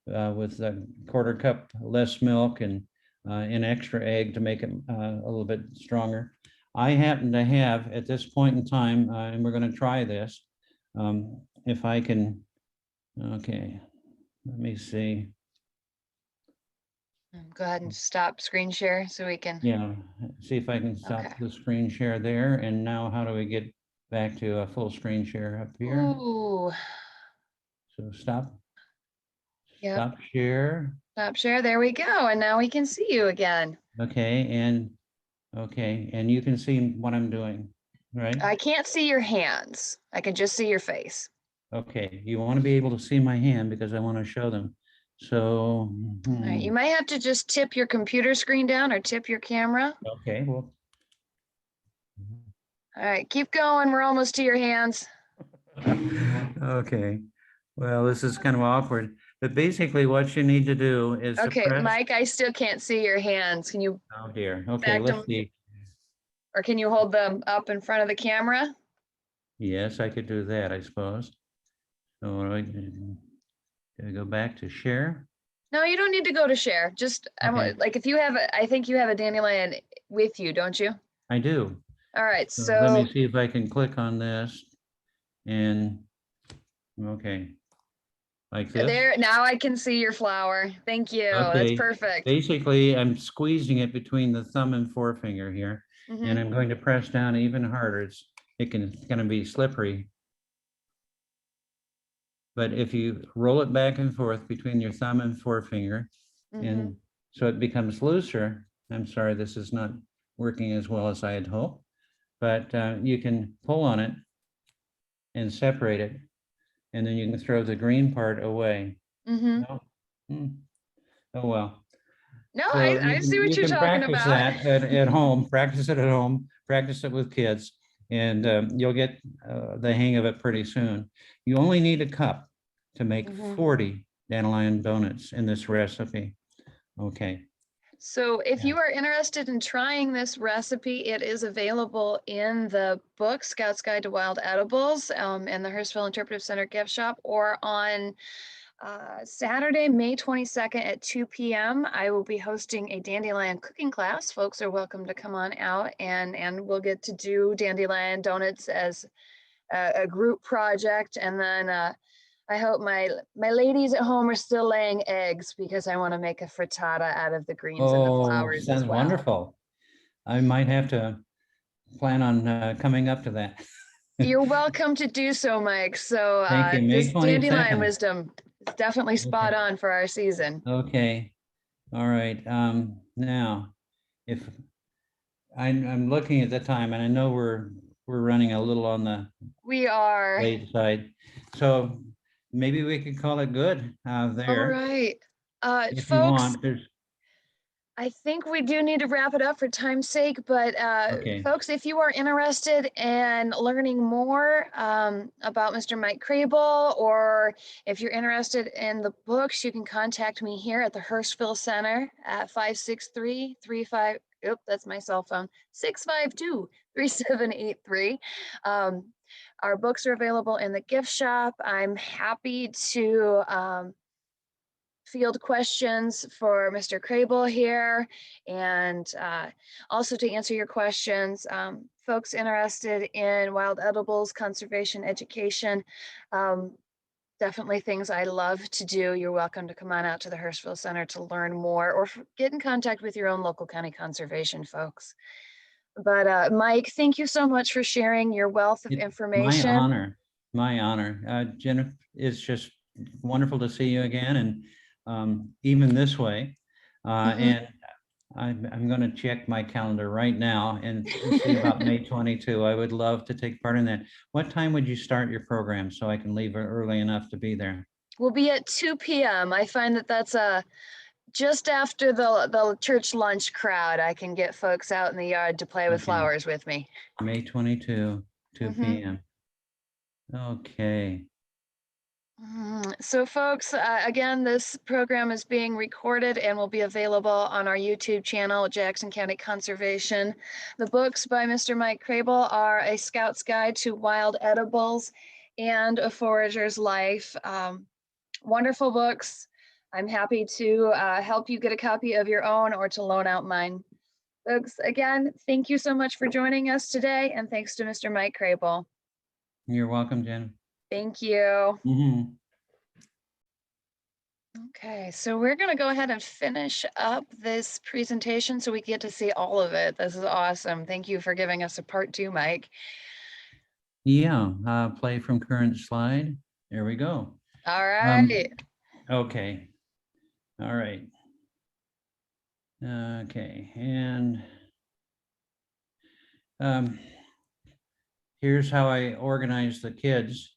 with a quarter cup less milk and an extra egg to make it a little bit stronger. I happen to have at this point in time, and we're going to try this. If I can, okay, let me see. Go ahead and stop screen share so we can. Yeah, see if I can stop Okay. the screen share there. And now how do we get back to a full screen share up here? Ooh. So stop, Yep. stop share. Stop share. There we go. And now we can see you again. Okay, and you can see what I'm doing, right? I can't see your hands. I can just see your face. Okay, you want to be able to see my hand because I want to show them. So, All right. You might have to just tip your computer screen down or tip your camera. okay, well. All right. Keep going. We're almost to your hands. Okay, well, this is kind of awkward, but basically what you need to do is to Okay, press. Mike, I still can't see your hands. Can you Oh dear, okay, back let's them see. or can you hold them up in front of the camera? Yes, I could do that, I suppose. So what do I go back to share? No, you don't need to go to share. Just I Okay, want like if you have I think you have a dandelion with you, don't you? I do. All right. So let me So see if I can click on this and, okay, like this. there now I can see your flower. Thank you. That's Okay, perfect. basically, I'm squeezing it between the thumb and forefinger here, and Hmm. I'm going to press down even harder. It's gonna be slippery. But if you roll it back and forth between your thumb and forefinger, Hmm. and so it becomes looser. I'm sorry, this is not working as well as I had hoped, but you can pull on it and separate it, and then you can throw the green part away. Hmm. No? Hmm. Oh, well. No, So I see what you you're can talking practice about. that at home, practice it at home, practice it with kids, and you'll get the hang of it pretty soon. You only need a cup to make Hmm. 40 dandelion donuts in this recipe. Okay. So if Yeah. you are interested in trying this recipe, it is available in the book Scout's Guide to Wild Edibles in the Hurstville Interpretive Center gift shop, or on Saturday, May 22nd at 2 p.m. I will be hosting a dandelion cooking class. Folks are welcome to come on out and we'll get to do dandelion donuts as a group project. And then I hope my ladies at home are still laying eggs because I want to make a frittata out of the greens and the Oh, flowers as sounds well. wonderful. I might have to plan on coming up to that. You're welcome to do so, Mike. So Thank you. May this dandelion 22nd. wisdom is definitely spot Okay. on for our season. Okay. All right. Now, if I'm looking at the time and I know we're running a little on the We are. late side. So maybe we could call it good All there right. if you Folks, want. There's, I think we do need to wrap it up for time's sake, but okay, folks, if you are interested in learning more about Mr. Mike Krebil, or if you're interested in the books, you can contact me here at the Hurstville Center at 563-35. Oop, that's my cell phone. 652-3783. Our books are available in the gift shop. I'm happy to field questions for Mr. Krebil here, and also to answer your questions. Folks interested in wild edibles, conservation, education, um, definitely things I love to do. You're welcome to come on out to the Hurstville Center to learn more, or get in contact with your own local county conservation folks. But Mike, thank you so much for sharing your wealth of it's my information. honor, my honor. Jennifer, it's just wonderful to see you again, and even this way. Mhm. And I'm going to check my calendar right now and see about May 22. I would love to take part in that. What time would you start your program so I can leave early enough to be there? We'll be at 2 p.m. I find that that's just after the church lunch crowd. I can get folks out in the yard to play with Okay, flowers with me. May 22, 2 Hmm. p.m. Okay. So, folks, again, this program is being recorded and will be available on our YouTube channel, Jackson County Conservation. The books by Mr. Mike Krebil are A Scout's Guide to Wild Edibles and A Forager's Life. Wonderful books. I'm happy to help you get a copy of your own or to loan out mine. Folks, again, thank you so much for joining us today, and thanks to Mr. Mike Krebil. You're welcome, Jen. Thank you. Mhm. Okay, so we're going to go ahead and finish up this presentation so we get to see all of it. This is awesome. Thank you for giving us a part 2, Mike. Yeah, play from current slide. There we go. All right. Okay. All right. Okay, and here's how I organize the kids.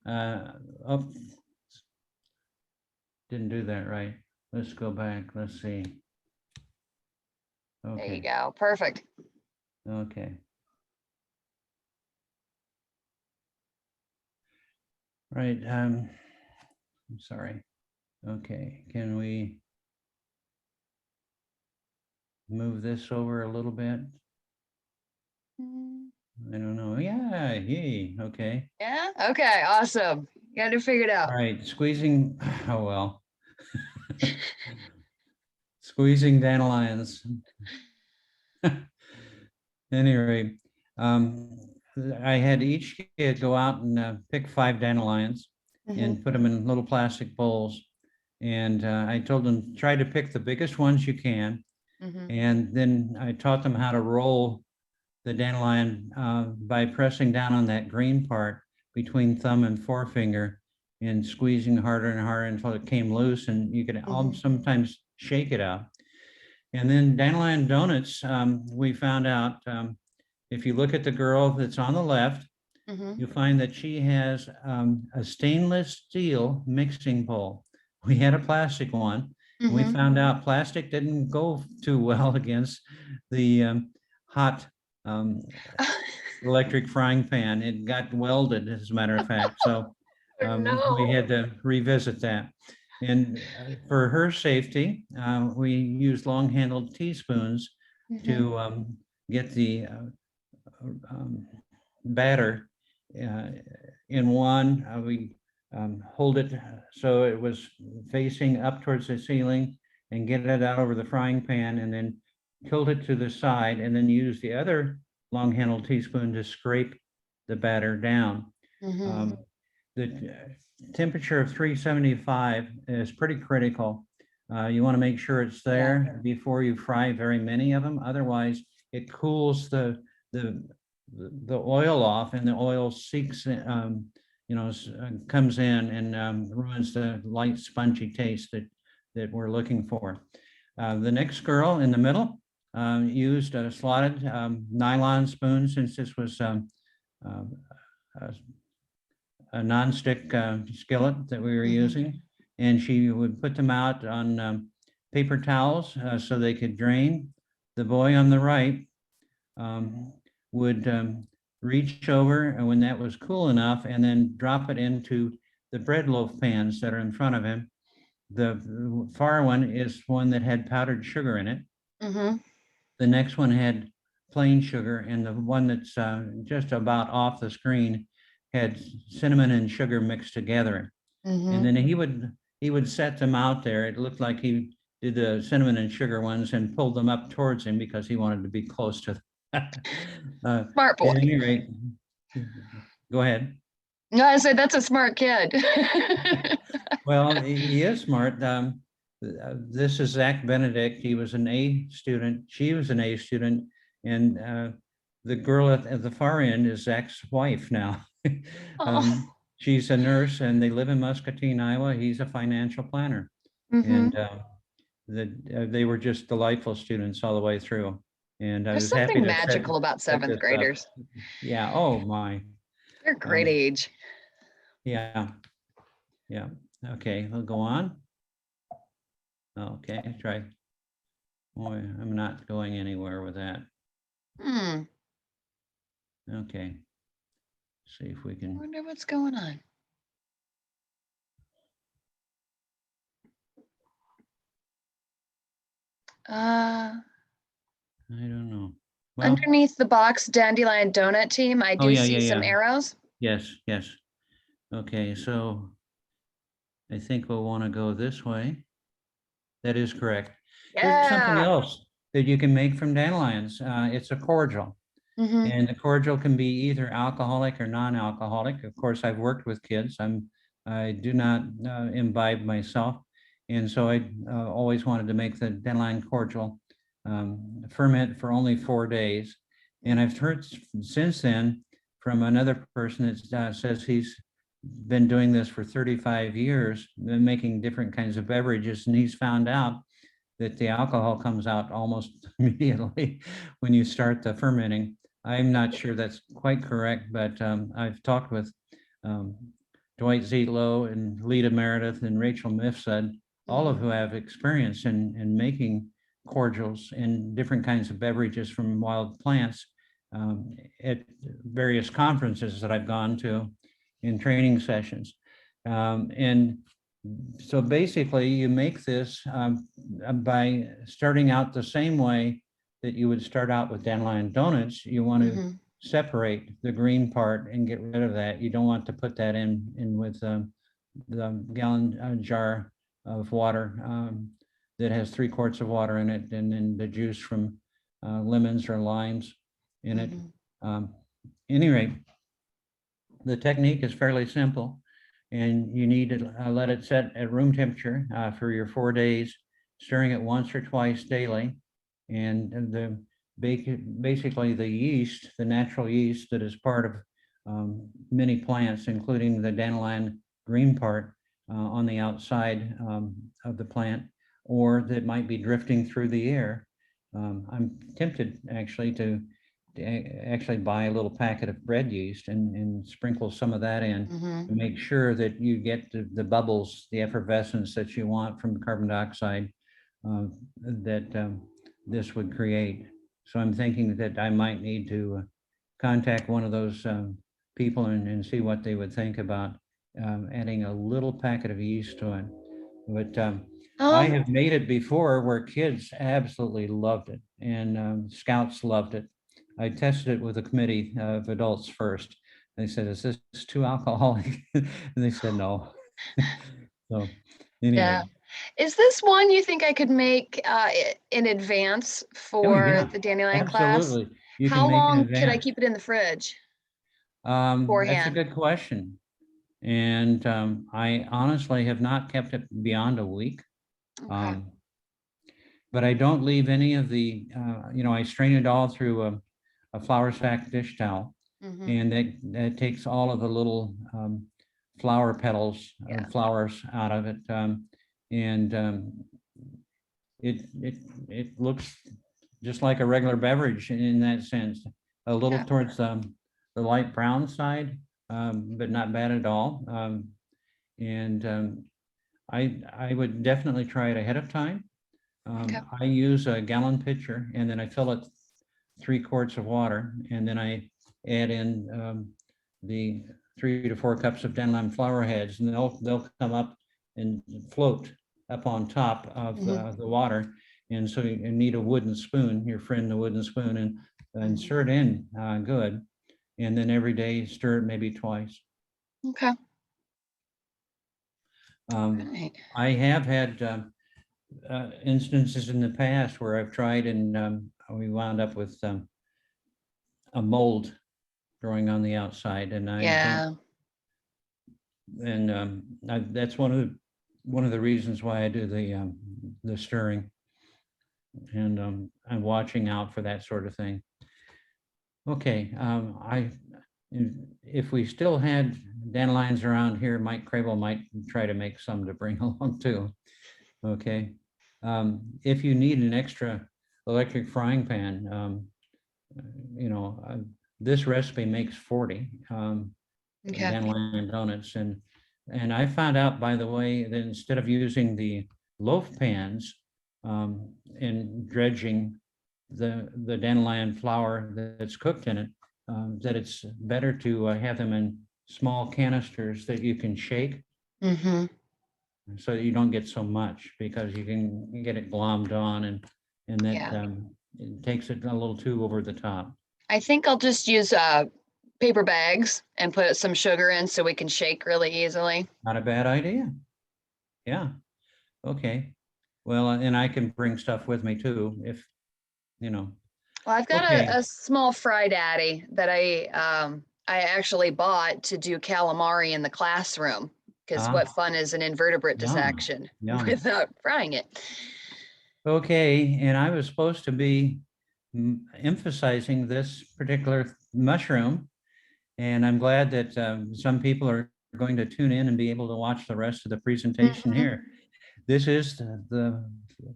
Oh, didn't do that right. Let's go back. Let's see. There you Okay, go. Perfect. okay. Right, I'm sorry. Okay, can we move this over a little bit? I don't know. Yeah, yay, okay. Yeah? Okay, awesome. Got it figured out. All right, squeezing, oh well. Squeezing dandelions. Anyway, I had each kid go out and pick 5 dandelions and put them in little plastic bowls. And I told them, try to pick the biggest ones you can. Mhm. And then I taught them how to roll the dandelion by pressing down on that green part between thumb and forefinger and squeezing harder and harder until it came loose, and you could sometimes shake it out. And then dandelion donuts, we found out if you look at the girl that's on the left, you'll find that she has a stainless steel mixing bowl. We had a plastic one. And we found out plastic didn't go too well against the hot electric frying pan. It got welded, as a matter of fact. So we had to revisit that. And for her safety, we used long-handled teaspoons to get the batter in one. We hold it so it was facing up towards the ceiling and get it out over the frying pan, and then tilt it to the side, and then use the other long-handled teaspoon to scrape the batter down. The temperature of 375 is pretty critical. You want to make sure it's there before you fry very many of them. Otherwise, it cools the oil off, and the oil seeks, comes in and ruins the light, spongy taste that we're looking for. The next girl in the middle used a slotted nylon spoon, since this was a nonstick skillet that we were using, and she would put them out on paper towels so they could drain. The boy on the right would reach over, and when that was cool enough, and then drop it into the bread loaf pans that are in front of him. The far one is one that had powdered sugar in it. The next one had plain sugar, and the one that's just about off the screen had cinnamon and sugar mixed together. And then he would set them out there. It looked like he did the cinnamon and sugar ones and pulled them up towards him because he wanted to be close to Smart boy. at any rate, go ahead. No, I said that's a smart kid. Well, he is smart. This is Zach Benedict. He was an A student. She was an A student. And the girl at the far end is Zach's wife now. She's a nurse, and they live in Muscatine, Iowa. He's a financial planner. And they were just delightful students all the way through. And I There's was happy something to magical about set seventh this up. graders. Yeah. Oh my. They're great age. Yeah. Yeah. Okay. We'll go on. Okay. Try. Boy, I'm not going anywhere with that. Okay. See if we I can. wonder what's going on. Uh, I don't know. Well, Underneath the box dandelion donut team, I oh do yeah, see some yeah. arrows. Yes, yes. Okay, so I think we'll want to go this way. That is correct. There's something Yeah. else that you can make from dandelions. It's a cordial. Mm-hmm. And the cordial can be either alcoholic or non-alcoholic. Of course, I've worked with kids. I do not imbibe myself. And so I always wanted to make the dandelion cordial ferment for only 4 days. And I've heard since then from another person that says he's been doing this for 35 years, making different kinds of beverages, and he's found out that the alcohol comes out almost immediately when you start the fermenting. I'm not sure that's quite correct, but I've talked with um, Dwight Zietlow and Lita Meredith and Rachel Mifsud, all of who have experience in making cordials and different kinds of beverages from wild plants at various conferences that I've gone to in training sessions. And so basically, you make this by starting out the same way that you would start out with dandelion donuts. You want to Mm-hmm. separate the green part and get rid of that. You don't want to put that in with the gallon jar of water that has 3 quarts of water in it, and then the juice from lemons or limes in it. Any rate, the technique is fairly simple, and you need to let it set at room temperature for your 4 days, stirring it once or twice daily. And basically the yeast, the natural yeast that is part of many plants, including the dandelion green part on the outside of the plant, or that might be drifting through the air. I'm tempted actually to actually buy a little packet of bread yeast and sprinkle some of that in Mm-hmm. to make sure that you get the bubbles, the effervescence that you want from the carbon dioxide that this would create. So I'm thinking that I might need to contact one of those people and see what they would think about adding a little packet of yeast to it. But I Um, have made it before where kids absolutely loved it, and scouts loved it. I tested it with a committee of adults first. They said, "Is this too alcoholic?" And they said, "No." So yeah. anyway, Is this one you think I could make in advance oh for yeah, the dandelion class? absolutely. You can How make in long could I advance. keep it in the fridge That's a beforehand? good question. And I honestly have not kept it beyond a week. Okay. Um, but I don't leave any of the, I strain it all through a flour sack dish towel. Mm-hmm. And that takes all of the little flower petals or Yeah. flowers out of it. And it looks just like a regular beverage in that sense, a little Okay. towards the light brown side, but not bad at all. And I would definitely try it ahead of time. Okay. I use a gallon pitcher, and then I fill it 3 quarts of water, and then I add in the 3 to 4 cups of dandelion flower heads, and they'll come up and float up on top of Mm-hmm. the water. And so you need a wooden spoon, your friend, the wooden spoon, and Mm-hmm. stir it in good. And then every day stir it maybe twice. Okay. Um, Right. I have had instances in the past where I've tried and we wound up with a mold growing on the outside, and I don't. Yeah. And that's one of the reasons why I do the stirring, and I'm watching out for that sort of thing. Okay, if we still had dandelions around here, Mike Krebil might try to make some to bring along too. Okay. If you need an extra electric frying pan, you know, this recipe makes 40 Okay. dandelion donuts. And I found out, by the way, that instead of using the loaf pans and dredging the dandelion flour that's cooked in it, that it's better to have them in small canisters that you can shake Mm-hmm. so that you don't get so much, because you can get it glommed on and that Yeah. it takes it a little too over the top. I think I'll just use paper bags and put some sugar in so we can shake really easily. Not a bad idea. Yeah. Okay. Well, and I can bring stuff with me too, if, you know. Well, I've got Okay. a small fry daddy that I actually bought to do calamari in the classroom because what Ah, fun is an invertebrate yum, dissection yum. without frying it? Okay, and I was supposed to be emphasizing this particular mushroom, and I'm glad that some people are going to tune in and be able to watch the rest of the presentation Mhm. here. This is the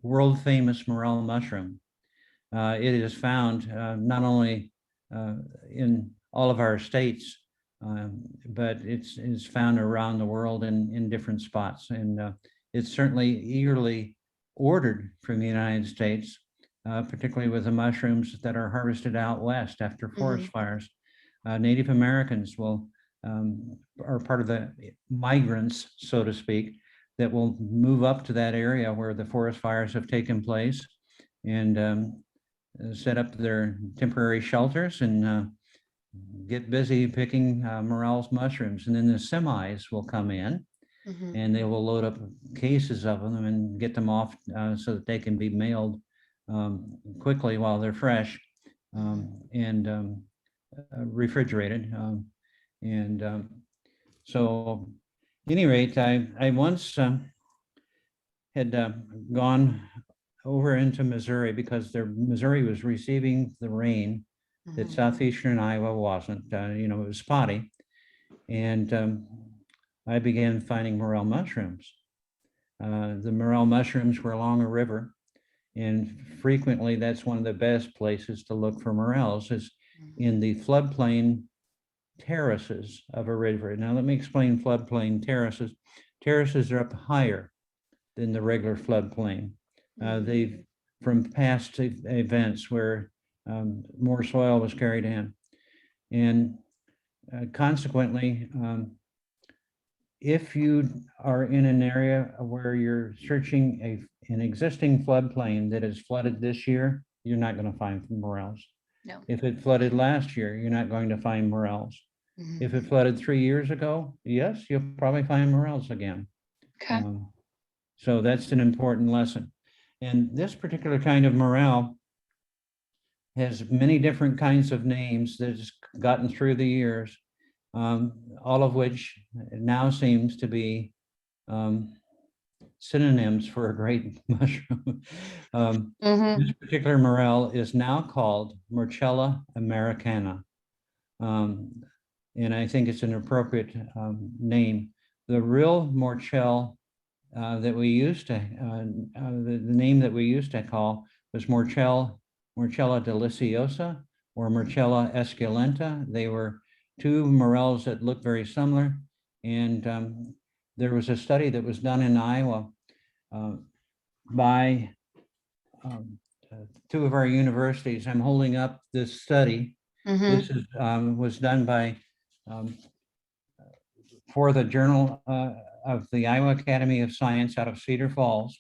world famous morel mushroom. It is found not only in all of our states, but it's found around the world in different spots. And it's certainly eagerly ordered from the United States, particularly with the mushrooms that are harvested out west after forest Mhm. fires. Native Americans are part of the migrants, so to speak, that will move up to that area where the forest fires have taken place and set up their temporary shelters and get busy picking morels mushrooms. And then the semis will come in Mhm. and they will load up cases of them and get them off so that they can be mailed quickly while they're fresh and refrigerated. And so, at any rate, I once had gone over into Missouri because Missouri was receiving the rain that Mhm. southeastern Iowa wasn't. It was spotty, and I began finding morel mushrooms. The morel mushrooms were along a river, and frequently that's one of the best places to look for morels is Mhm. in the floodplain terraces of a river. Now, let me explain floodplain terraces. Terraces are up higher than the regular floodplain. Mhm. They've from past events where more soil was carried in. And consequently, if you are in an area where you're searching an existing floodplain that is flooded this year, you're not going to find morels. No. If it flooded last year, you're not going to find morels. Mhm. If it flooded 3 years ago, yes, you'll probably find morels again. Okay. Um, so that's an important lesson. And this particular kind of morel has many different kinds of names that's gotten through the years, all of which now seems to be um, synonyms for a great mushroom. This Mhm. particular morel is now called Morchella americana. Um, and I think it's an appropriate name. The real Morchell that we used to, the name that we used to call was Morchella deliciosa or Morchella esculenta. They were two morels that looked very similar. And there was a study that was done in Iowa uh, by um, two of our universities. I'm holding up this study. Mhm. This was done by um, for the Journal of the Iowa Academy of Science out of Cedar Falls.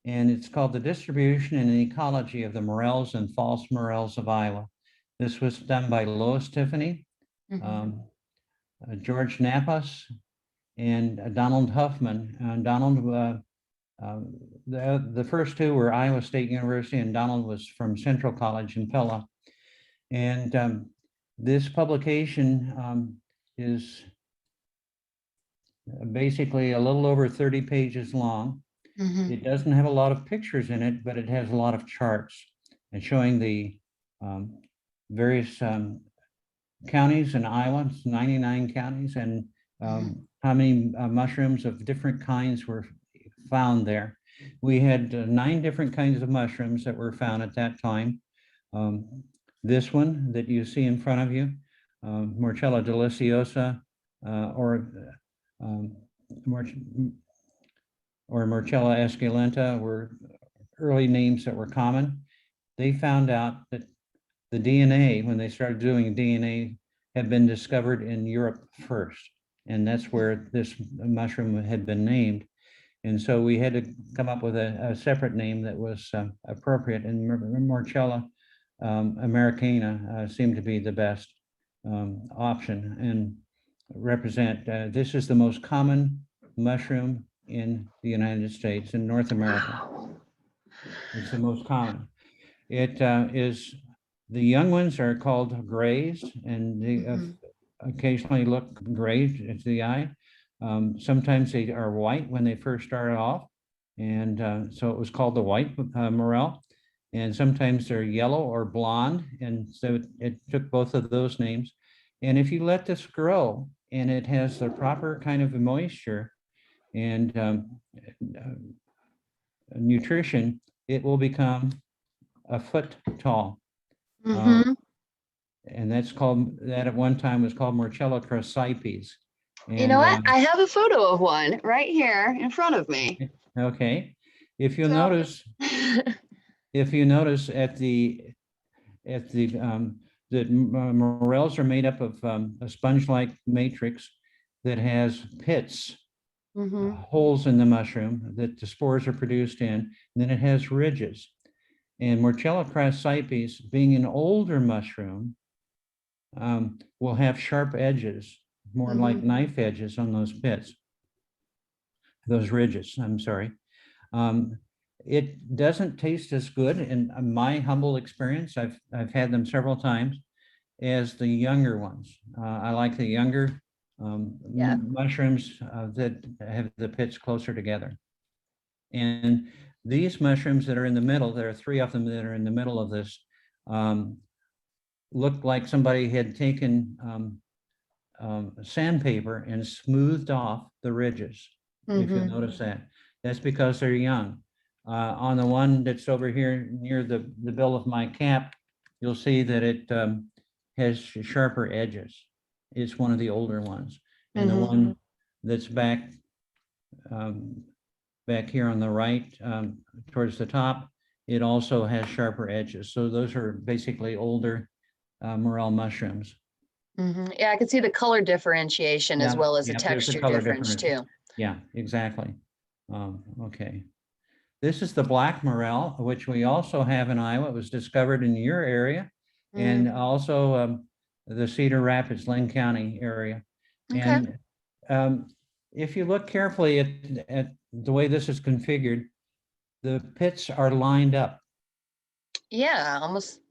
And it's called The Distribution and Ecology of the Morels and False Morels of Iowa. This was done by Lois Tiffany, Mhm. um, George Napas, and Donald Huffman. Donald, the first two were Iowa State University, and Donald was from Central College in Pella. And this publication is basically a little over 30 pages long. Mhm. It doesn't have a lot of pictures in it, but it has a lot of charts and showing the um, various counties in Iowa, it's 99 counties, and Mhm. how many mushrooms of different kinds were found there. We had 9 different kinds of mushrooms that were found at that time. Um, this one that you see in front of you, Morchella deliciosa, or um, or Morchella esculenta were early names that were common. They found out that the DNA, when they started doing DNA, had been discovered in Europe first. And that's where this mushroom had been named. And so we had to come up with a separate name that was appropriate, and Morchella americana seemed to be the best option and represent, this is the most common mushroom in the United States, in North America. Wow. It's the most common. It is, the young ones are called grays, and they occasionally look gray to the eye. Sometimes they are white when they first started off, and so it was called the white morel. And sometimes they're yellow or blonde, and so it took both of those names. And if you let this grow and it has the proper kind of moisture and nutrition, it will become a foot tall. And that's called, that at one time was called Morchella crassipes. You know And what? I have a photo of one right here in front of me. okay, if you'll So- notice, at the morels are made up of a sponge-like matrix that has pits, holes in the mushroom that the spores are produced in, and then it has ridges. And Morchella crassipes, being an older mushroom, will have sharp edges, more like knife edges on those pits, those ridges, I'm sorry. It doesn't taste as good, in my humble experience, I've had them several times, as the younger ones. I like the younger mushrooms that have the pits closer together. And these mushrooms that are in the middle, there are 3 of them that are in the middle of this, look like somebody had taken sandpaper and smoothed off the ridges, if you'll notice that. That's because they're young. On the one that's over here near the bill of my cap, you'll see that it has sharper edges. It's one of the older ones. And the one that's back here on the right, towards the top, it also has sharper edges. So those are basically older morel mushrooms. Yeah, I can see the color differentiation as well as the there's texture color difference too. Yeah, exactly. Okay. This is the black morel, which we also have in Iowa. It was discovered in your area, and also the Cedar Rapids, Lynn County area. Okay. And if you look carefully at the way this is configured, the pits are lined up. Yeah, almost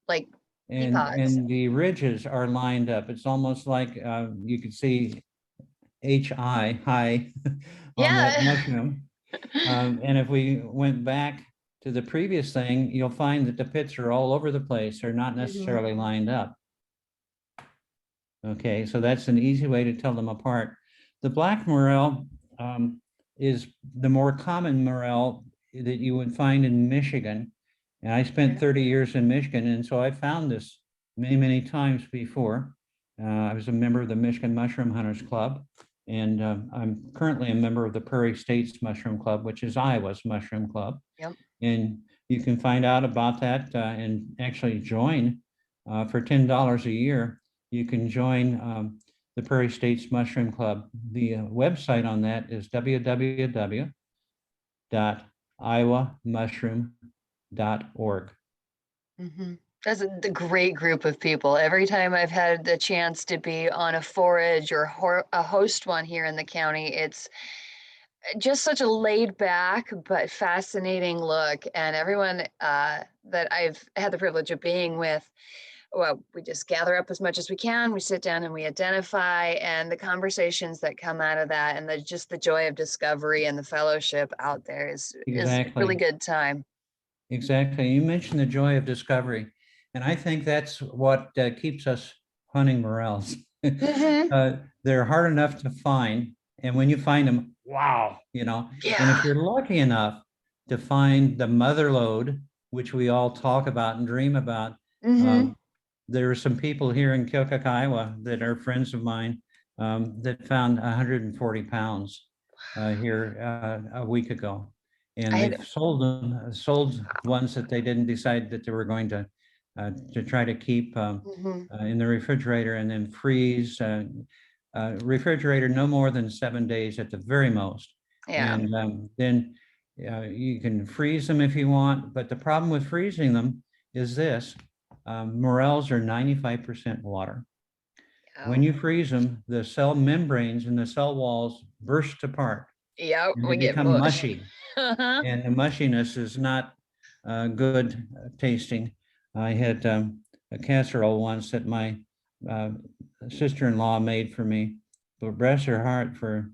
like peapods. And the ridges are lined up. It's almost like you could see HI, high, on that mushroom. And if we went back to the previous thing, you'll find that the pits are all over the place. They're not necessarily lined up. Okay, so that's an easy way to tell them apart. The black morel is the more common morel that you would find in Michigan. And I spent 30 years in Michigan, and so I found this many, many times before. I was a member of the Michigan Mushroom Hunters Club, and I'm currently a member of the Prairie States Mushroom Club, which is Iowa's mushroom club. And you can find out about that and actually join for $10 a year. You can join the Prairie States Mushroom Club. The website on that is www.iowamushroom.org. That's the great group of people. Every time I've had the chance to be on a forage or a host one here in the county, it's just such a laid back but fascinating look. And everyone that I've had the privilege of being with, well, we just gather up as much as we can. We sit down and we identify, and the conversations that come out of that, and just the joy of discovery and the fellowship out there is a really good time. Exactly. You mentioned the joy of discovery, and I think that's what keeps us hunting morels. They're hard enough to find, and when you find them, wow, and if you're lucky enough to find the mother lode, which we all talk about and dream about, there are some people here in Keokuk, Iowa, that are friends of mine that found 140 pounds here a week ago. And they've sold ones that they didn't decide that they were going to try to keep in the refrigerator and then freeze. Refrigerator no more than 7 days at the very most. Yeah. And then you can freeze them if you want. But the problem with freezing them is this: morels are 95% water. When Oh, you freeze them, the cell membranes and the cell walls burst apart yep. and they We get become mush. mushy. And the mushiness is not good tasting. I had a casserole once that my uh, sister-in-law made for me, but bless her heart for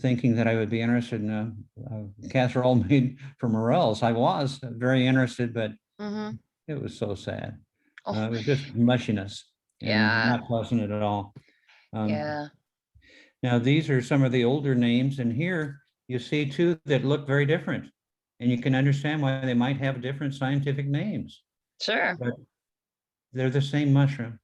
thinking that I would be interested in a casserole made from morels. I was very interested, but Mm-hmm. it was so sad. Oh, It was just mushiness and yeah. not pleasant at all. Um, Yeah. now, these are some of the older names, and here you see two that look very different. And you can understand why they might have different scientific names, Sure. but they're the same mushroom,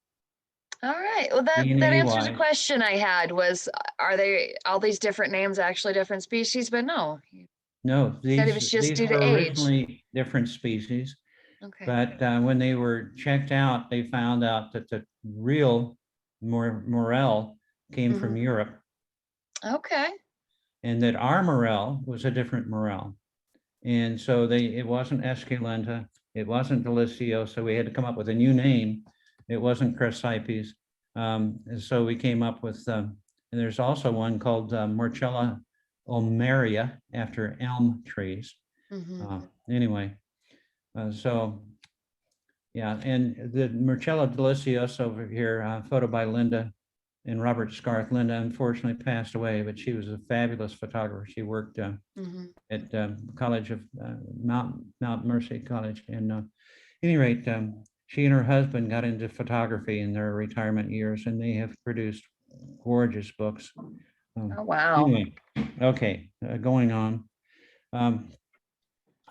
All right. Well, that DNA answers a wise. question I had was, are they all these different names actually different species? But no, you No, said it was just these due to were age. originally different species, Okay. but when they were checked out, they found out that the real morel came from Mm-hmm. Europe, Okay. and that our morel was a different morel. And so it wasn't Esculenta, it wasn't Delicio, so we had to come up with a new name. It wasn't Chrysipes. And so we came up with, and there's also one called Morchella ulmaria after elm trees. Mm-hmm. Anyway, so yeah, and the Morchella delicios over here, photo by Linda and Robert Scarth. Linda unfortunately passed away, but she was a fabulous photographer. She worked Mm-hmm. at College of Mount Mercy College. And any rate, she and her husband got into photography in their retirement years, and they have produced gorgeous books. Oh, wow. Anyway, okay, going on. Um,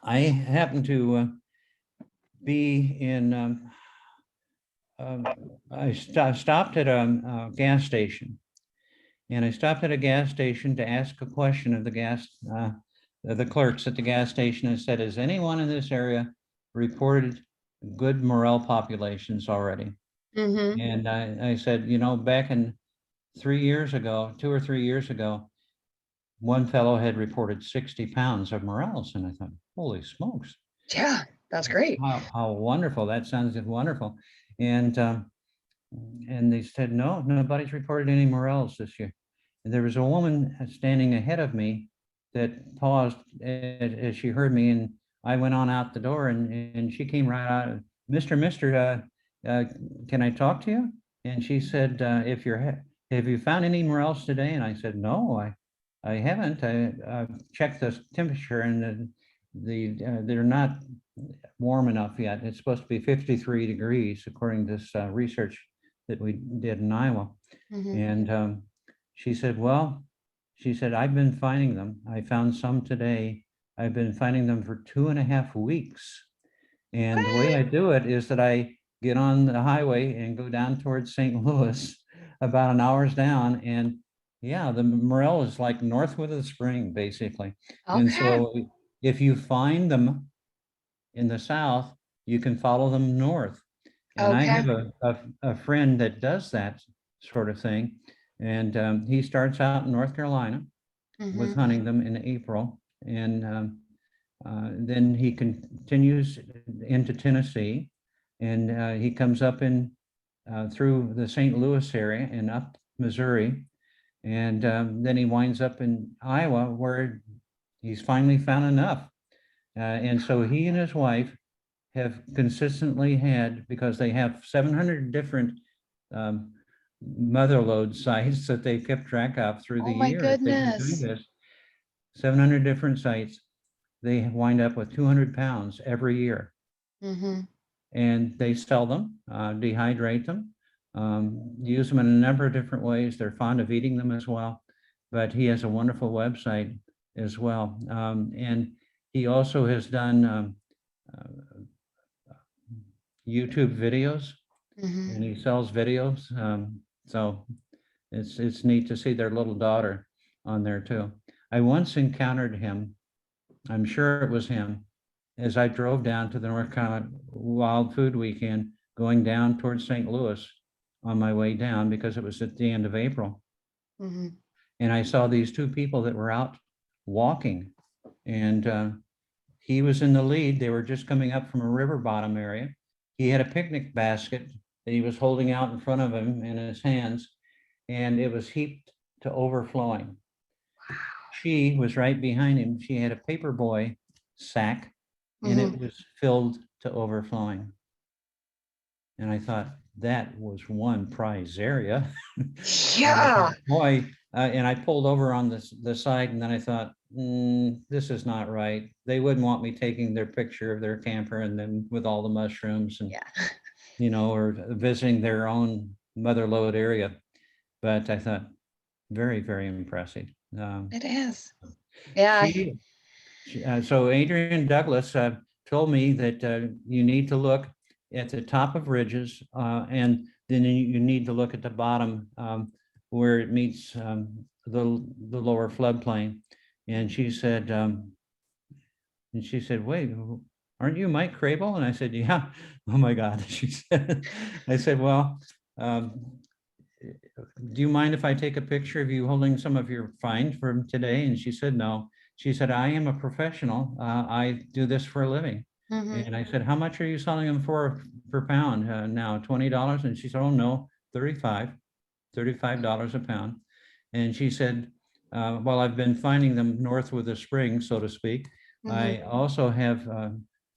I happen to be in. Stopped at a gas station, and I stopped at a gas station to ask a question of the clerks at the gas station and said, "Has anyone in this area reported good morel populations already?" Mm-hmm. And I said, back in 3 years ago, 2 or 3 years ago, one fellow had reported 60 pounds of morels, and I thought, holy smokes, Yeah, that's great. how wonderful! That sounds wonderful. And and they said, no, nobody's reported any morels this year. And there was a woman standing ahead of me that paused as she heard me, and I went on out the door, and she came right out. Mister, can I talk to you? And she said, have you found any morels today? And I said, no, I haven't. I checked the temperature, and they're not warm enough yet. It's supposed to be 53 degrees, according to this research that we did in Iowa. Mm-hmm. And she said, well, she said, I've been finding them. I found some today. I've been finding them for 2.5 weeks. And the way I do it is that I get on the highway and go down towards St. Louis, about an hour's down. And yeah, the morel is like northward of the spring, basically. And Okay. so if you find them in the south, you can follow them north. And I Okay. have a friend that does that sort of thing. And he starts out in North Carolina with Mm-hmm. hunting them in April. And then he continues into Tennessee. And he comes up in through the St. Louis area and up Missouri. And then he winds up in Iowa, where he's finally found enough. And so he and his wife have consistently had, because they have 700 different um, mother lode sites that they've kept track of through the Oh my years they've been doing goodness. this, 700 different sites. They wind up with 200 pounds every year, Mm-hmm. and they sell them, dehydrate them, use them in a number of different ways. They're fond of eating them as well, but he has a wonderful website as well. And he also has done YouTube videos, Mm-hmm. and he sells videos. So it's neat to see their little daughter on there too. I once encountered him. I'm sure it was him, as I drove down to the North Carolina Wild Food Weekend, going down towards St. Louis on my way down, because it was at the end of April. Mm-hmm. And I saw these two people that were out walking, and he was in the lead. They were just coming up from a river bottom area. He had a picnic basket that he was holding out in front of him in his hands, and it was heaped to overflowing. She was right behind him. She had a paperboy sack, and Mhm. it was filled to overflowing. And I thought, that was one prize area. And I Yeah. thought, boy, and I pulled over on the side, and then I thought, this is not right. They wouldn't want me taking their picture of their camper and then with all the mushrooms and, Yeah. or visiting their own mother lode area. But I thought, very, very impressive. It is. Yeah. She, so Adrian Douglas told me that you need to look at the top of ridges, and then you need to look at the bottom where it meets the lower floodplain. And she said, wait, aren't you Mike Krebil? And I said, yeah. Oh my God. She said, I said, well, do you mind if I take a picture of you holding some of your find from today? And she said, no. She said, I am a professional. I do this for a living. Mhm. And I said, how much are you selling them for per pound now? $20? And she said, oh no, 35, $35 a pound. And she said, well, I've been finding them north with the spring, so to speak. Mhm. I also have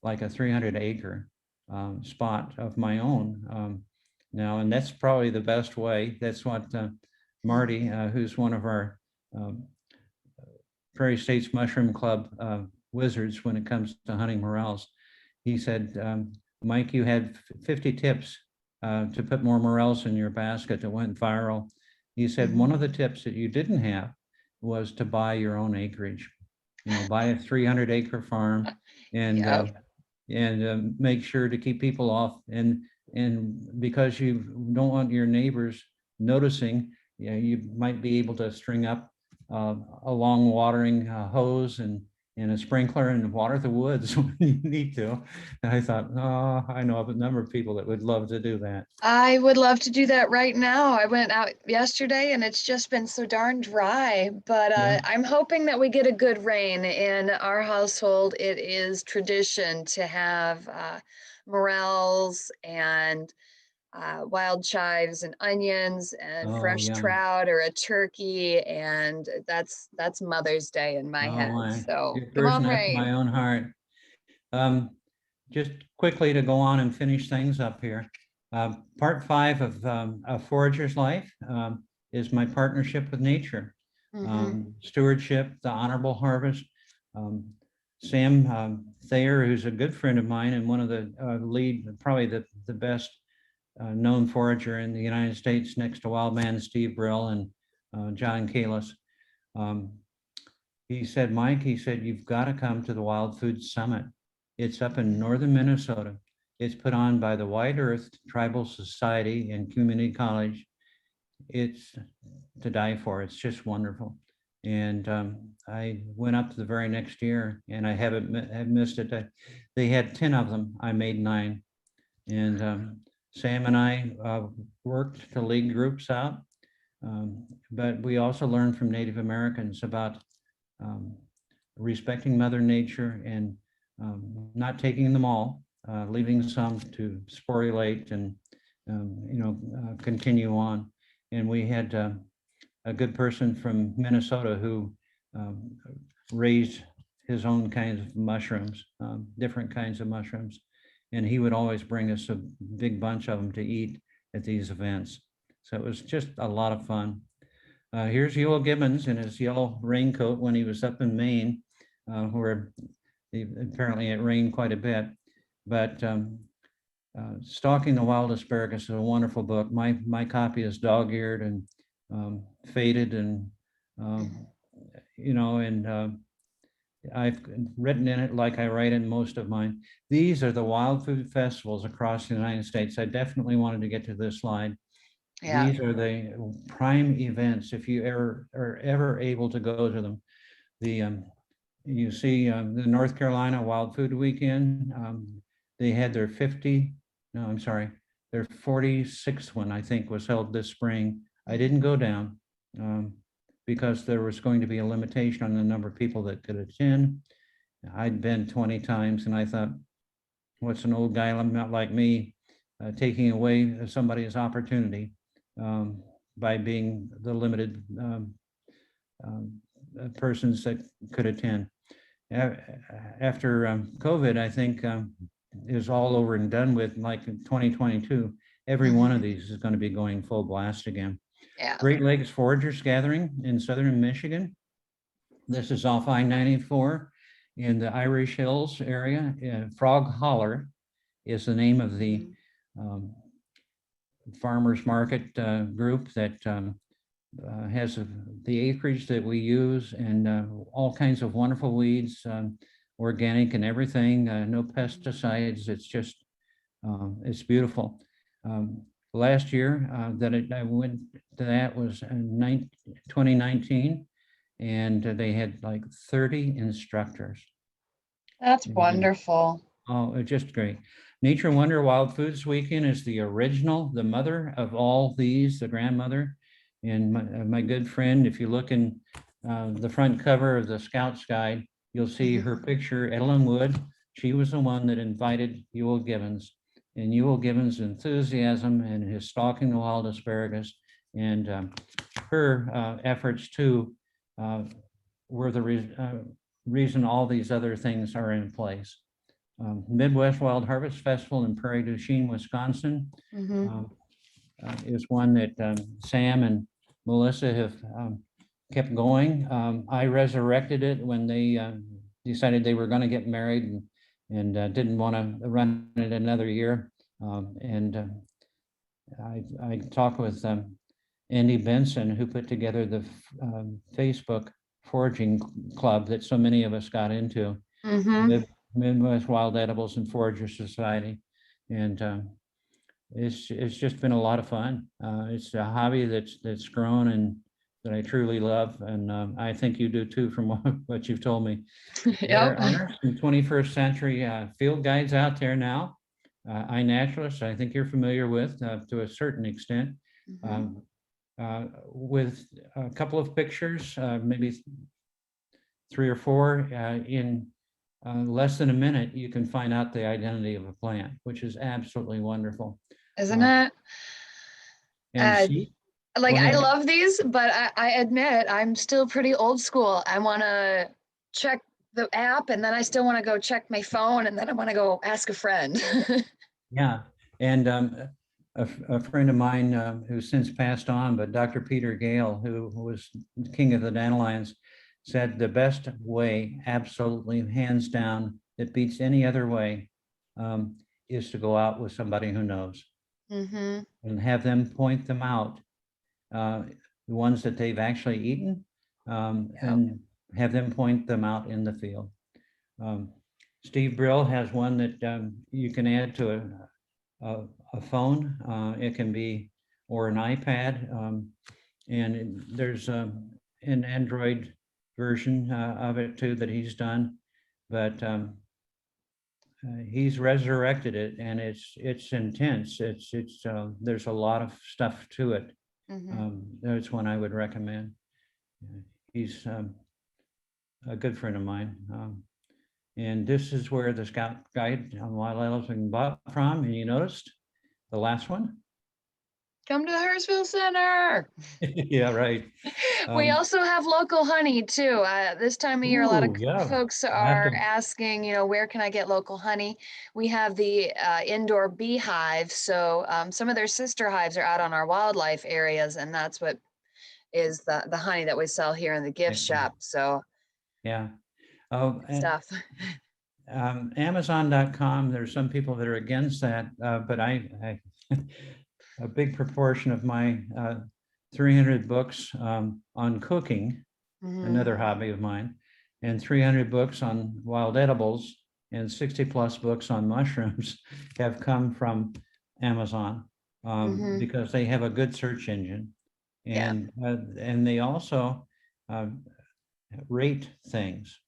like a 300-acre spot of my own now, and that's probably the best way. That's what Marty, who's one of our um, Prairie States Mushroom Club wizards when it comes to hunting morels, he said, Mike, you had 50 tips to put more morels in your basket that went viral. He said, Mhm. one of the tips that you didn't have was to buy your own acreage. Buy a 300-acre farm and Yep. make sure to keep people off. And because you don't want your neighbors noticing, you might be able to string up a long watering hose and a sprinkler and water the woods when you need to. And I thought, oh, I know of a number of people that would love to do that. I would love to do that right now. I went out yesterday and it's just been so darn dry, but Yeah. I'm hoping that we get a good rain. In our household, it is tradition to have morels and wild chives and onions and Oh, fresh yeah. trout or a turkey, and that's Mother's Day in my Oh, head. my. So You're come on, person after rain. my own heart. Um, just quickly to go on and finish things up here. Part 5 of Forager's Life is my partnership with nature. Mm-hmm. Stewardship, the honorable harvest. Um, Sam Thayer, who's a good friend of mine and one of the lead, probably the best known forager in the United States next to Wildman Steve Brill and John Kalis. Um, he said, Mike, he said, you've got to come to the Wild Food Summit. It's up in northern Minnesota. It's put on by the White Earth Tribal Society and Community College. It's to die for. It's just wonderful. And I went up the very next year and I haven't have missed it. They had 10 of them. I made 9. And Sam and I worked to lead groups out. But we also learned from Native Americans about um, respecting Mother Nature and not taking them all, leaving some to sporulate and continue on. And we had a good person from Minnesota who um, raised his own kinds of mushrooms, different kinds of mushrooms, and he would always bring us a big bunch of them to eat at these events. So it was just a lot of fun. Here's Ewell Gibbons in his yellow raincoat when he was up in Maine, where apparently it rained quite a bit. But Stalking the Wild Asparagus is a wonderful book. My copy is dog-eared and faded, and um, I've written in it like I write in most of mine. These are the wild food festivals across the United States. I definitely wanted to get to this slide. Yeah. These are the prime events if you ever are ever able to go to them. The You see the North Carolina Wild Food Weekend. They had their 50, no, I'm sorry, their 46th one, I think, was held this spring. I didn't go down. Um, because there was going to be a limitation on the number of people that could attend. I'd been 20 times and I thought, what's an old guy not like me taking away somebody's opportunity by being the limited persons that could attend. After COVID, I think is all over and done with, like in 2022, every one of these is going to be going full blast again. Yeah. Great Lakes Foragers Gathering in southern Michigan. This is off I-94 in the Irish Hills area. Frog Holler is the name of the farmers market group that has the acreage that we use, and all kinds of wonderful weeds, organic and everything, no pesticides. It's just, it's beautiful. Last year I went to that was in 2019, and they had like 30 instructors. That's And, wonderful. oh, it's just great. Nature Wonder Wild Foods Weekend is the original, the mother of all these, the grandmother. And my good friend, if you look in the front cover of the Scouts Guide, you'll see her picture, Ellen Wood. She was the one that invited Ewell Gibbons. And Ewell Gibbons' enthusiasm and his stalking the wild asparagus and her efforts too were the reason all these other things are in place. Midwest Wild Harvest Festival in Prairie du Chien, Wisconsin is one that Sam and Melissa have kept going. I resurrected it when they decided they were going to get married and didn't want to run it another year. I talked with Andy Benson, who put together the Facebook foraging club that so many of us got into, Midwest Wild Edibles and Forager Society. And it's just been a lot of fun. It's a hobby that's grown and that I truly love, and I think you do too, from what you've told me. There are some 21st century field guides out there now. iNaturalist, I think you're familiar with to a certain extent, with a couple of pictures, maybe 3 or 4 in less than a minute, you can find out the identity of a plant, which is absolutely wonderful. Isn't it? And see, like, I love these, but I admit I'm still pretty old school. I want to check the app, and then I still want to go check my phone, and then I want to go ask a friend. Yeah, and a friend of mine who's since passed on, but Dr. Peter Gale, who was king of the dandelions, said the best way, absolutely hands down, that beats any other way, is to go out with somebody who knows and have them point them out, the ones that they've actually eaten, and have them point them out in the field. Steve Brill has one that you can add to a phone. It can be, or an iPad, and there's an Android version of it too that he's done, but he's resurrected it, and it's intense. There's a lot of stuff to it. That's one I would recommend. He's a good friend of mine. And this is where the Scout Guide on Wild Edibles can bought from. And you noticed the last one? Come to the Hurstville Center. Yeah, right. We also have local honey too. This time of year, a lot of folks are asking, where can I get local honey? We have the indoor beehive. So some of their sister hives are out on our wildlife areas, and that's what is the honey that we sell here in the gift shop. So yeah. Stuff. Amazon.com, there's some people that are against that, but I a big proportion of my 300 books on cooking, another hobby of mine, and 300 books on wild edibles and 60 plus books on mushrooms have come from Amazon, because they have a good search engine, and they also rate things.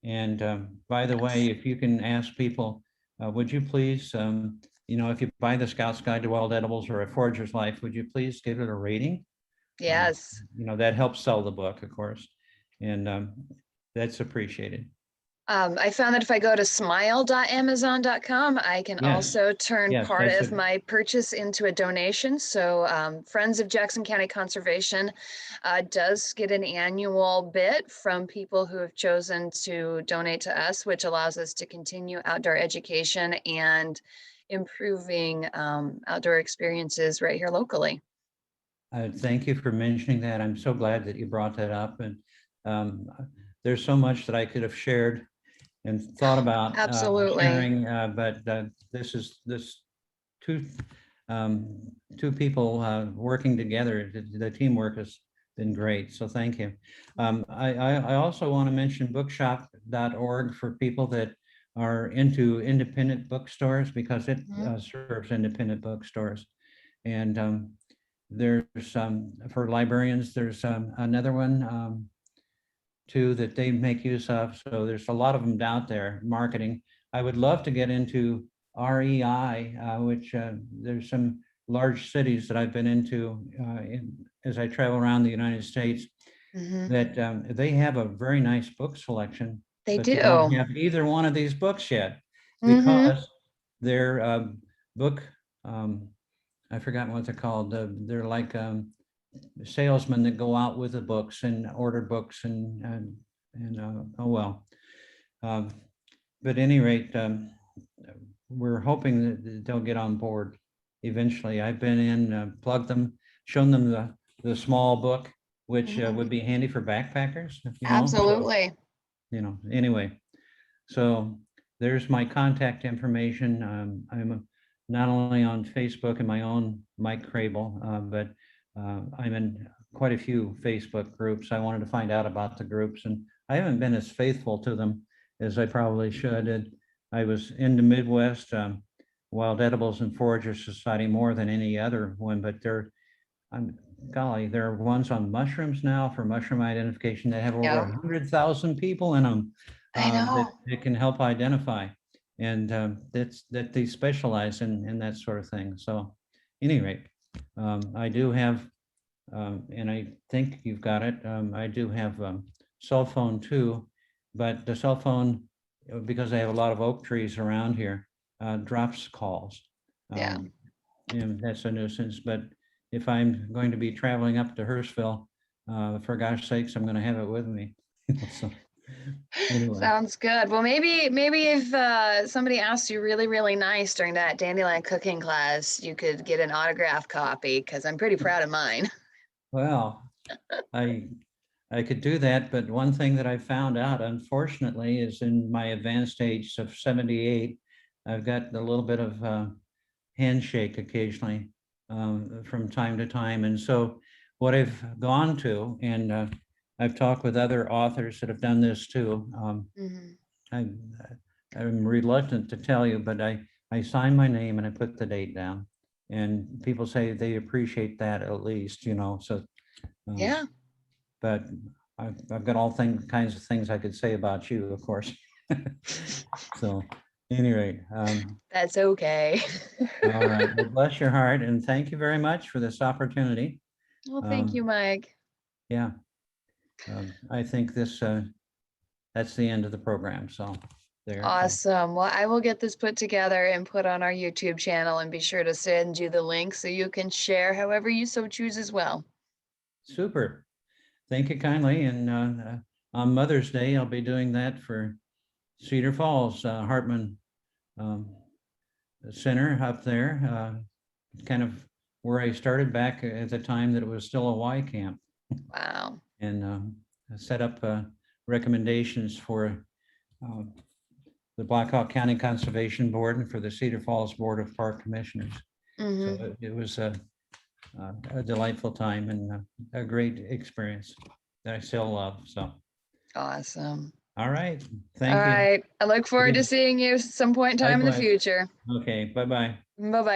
And by the way, if you can ask people, would you please, if you buy the Scout's Guide to Wild Edibles or A Forager's Life, would you please give it a rating? Yes. That helps sell the book, of course, and that's appreciated. I found that if I go to smile.amazon.com, I can Yes, also turn yes, part that's of a my purchase into a donation. So Friends of Jackson County Conservation does get an annual bit from people who have chosen to donate to us, which allows us to continue outdoor education and improving outdoor experiences right here locally. Thank you for mentioning that. I'm so glad that you brought that up. And um, there's so much that I could have shared and thought about Absolutely. sharing, but this two two people working together. The teamwork has been great. So thank you. I also want to mention bookshop.org for people that are into independent bookstores, because it Mhm. serves independent bookstores. And there's for librarians, there's another one too that they make use of. So there's a lot of them out there marketing. I would love to get into REI, which there's some large cities that I've been into as I travel around the United States, Mhm. that they have a very nice book selection, They but they don't do. have either one of these books yet, Hmm. because their book, um, I forgot what they're called. They're like salesmen that go out with the books and order books and oh well. Um, but at any rate, we're hoping that they'll get on board eventually. I've been in, plugged them, shown them the small book, which Hmm. would be handy for backpackers, So, Absolutely. anyway, so there's my contact information. I'm not only on Facebook and my own Mike Krebil, but I'm in quite a few Facebook groups. I wanted to find out about the groups, and I haven't been as faithful to them as I probably should. And I was in the Midwest, Wild Edibles and Forager Society more than any other one, but I'm golly, there are ones on mushrooms now for mushroom identification that have over Yep. 100,000 people in them, I that know. it can help identify. And that they specialize in that sort of thing. So any rate, I do have, and I think you've got it, I do have cell phone too, but the cell phone, because I have a lot of oak trees around here, drops calls. Yeah. Um, and that's a nuisance, but if I'm going to be traveling up to Hurstville, for gosh sakes, I'm gonna have it with me. So, anyway, Sounds good. Well, maybe if somebody asks you really, really nice during that dandelion cooking class, you could get an autograph copy because I'm pretty proud of mine. well, I, I could do that, but one thing that I found out, unfortunately, is in my advanced age of 78, I've got a little bit of handshake occasionally, from time to time. And so what I've gone to, and I've talked with other authors that have done this too. Mhm. I, I'm reluctant to tell you, but I sign my name and I put the date down. And people say they appreciate that at least, so, um, Yeah, but I've got all kinds of things I could say about you, of course. So, anyway, that's okay. all right. Well, bless your heart, and thank you very much for this opportunity. Well, thank you, Um, Mike. yeah, I think that's the end of the program. So there. So Awesome. Well, I will get this put together and put on our YouTube channel and be sure to send you the link so you can share however you so choose as well. super. Thank you kindly. And on Mother's Day, I'll be doing that for Cedar Falls, Hartman um, Center up there, kind of where I started back at the time that it was still a Y camp, Wow. and set up recommendations for um, the Blackhawk County Conservation Board and for the Cedar Falls Board of Park Commissioners. So Hmm. it was a delightful time and a great experience that I still love. So, Awesome. all right. All Thank you. right. I look forward to Again, seeing you some point in time in the likewise. future. Okay, bye-bye. Bye-bye.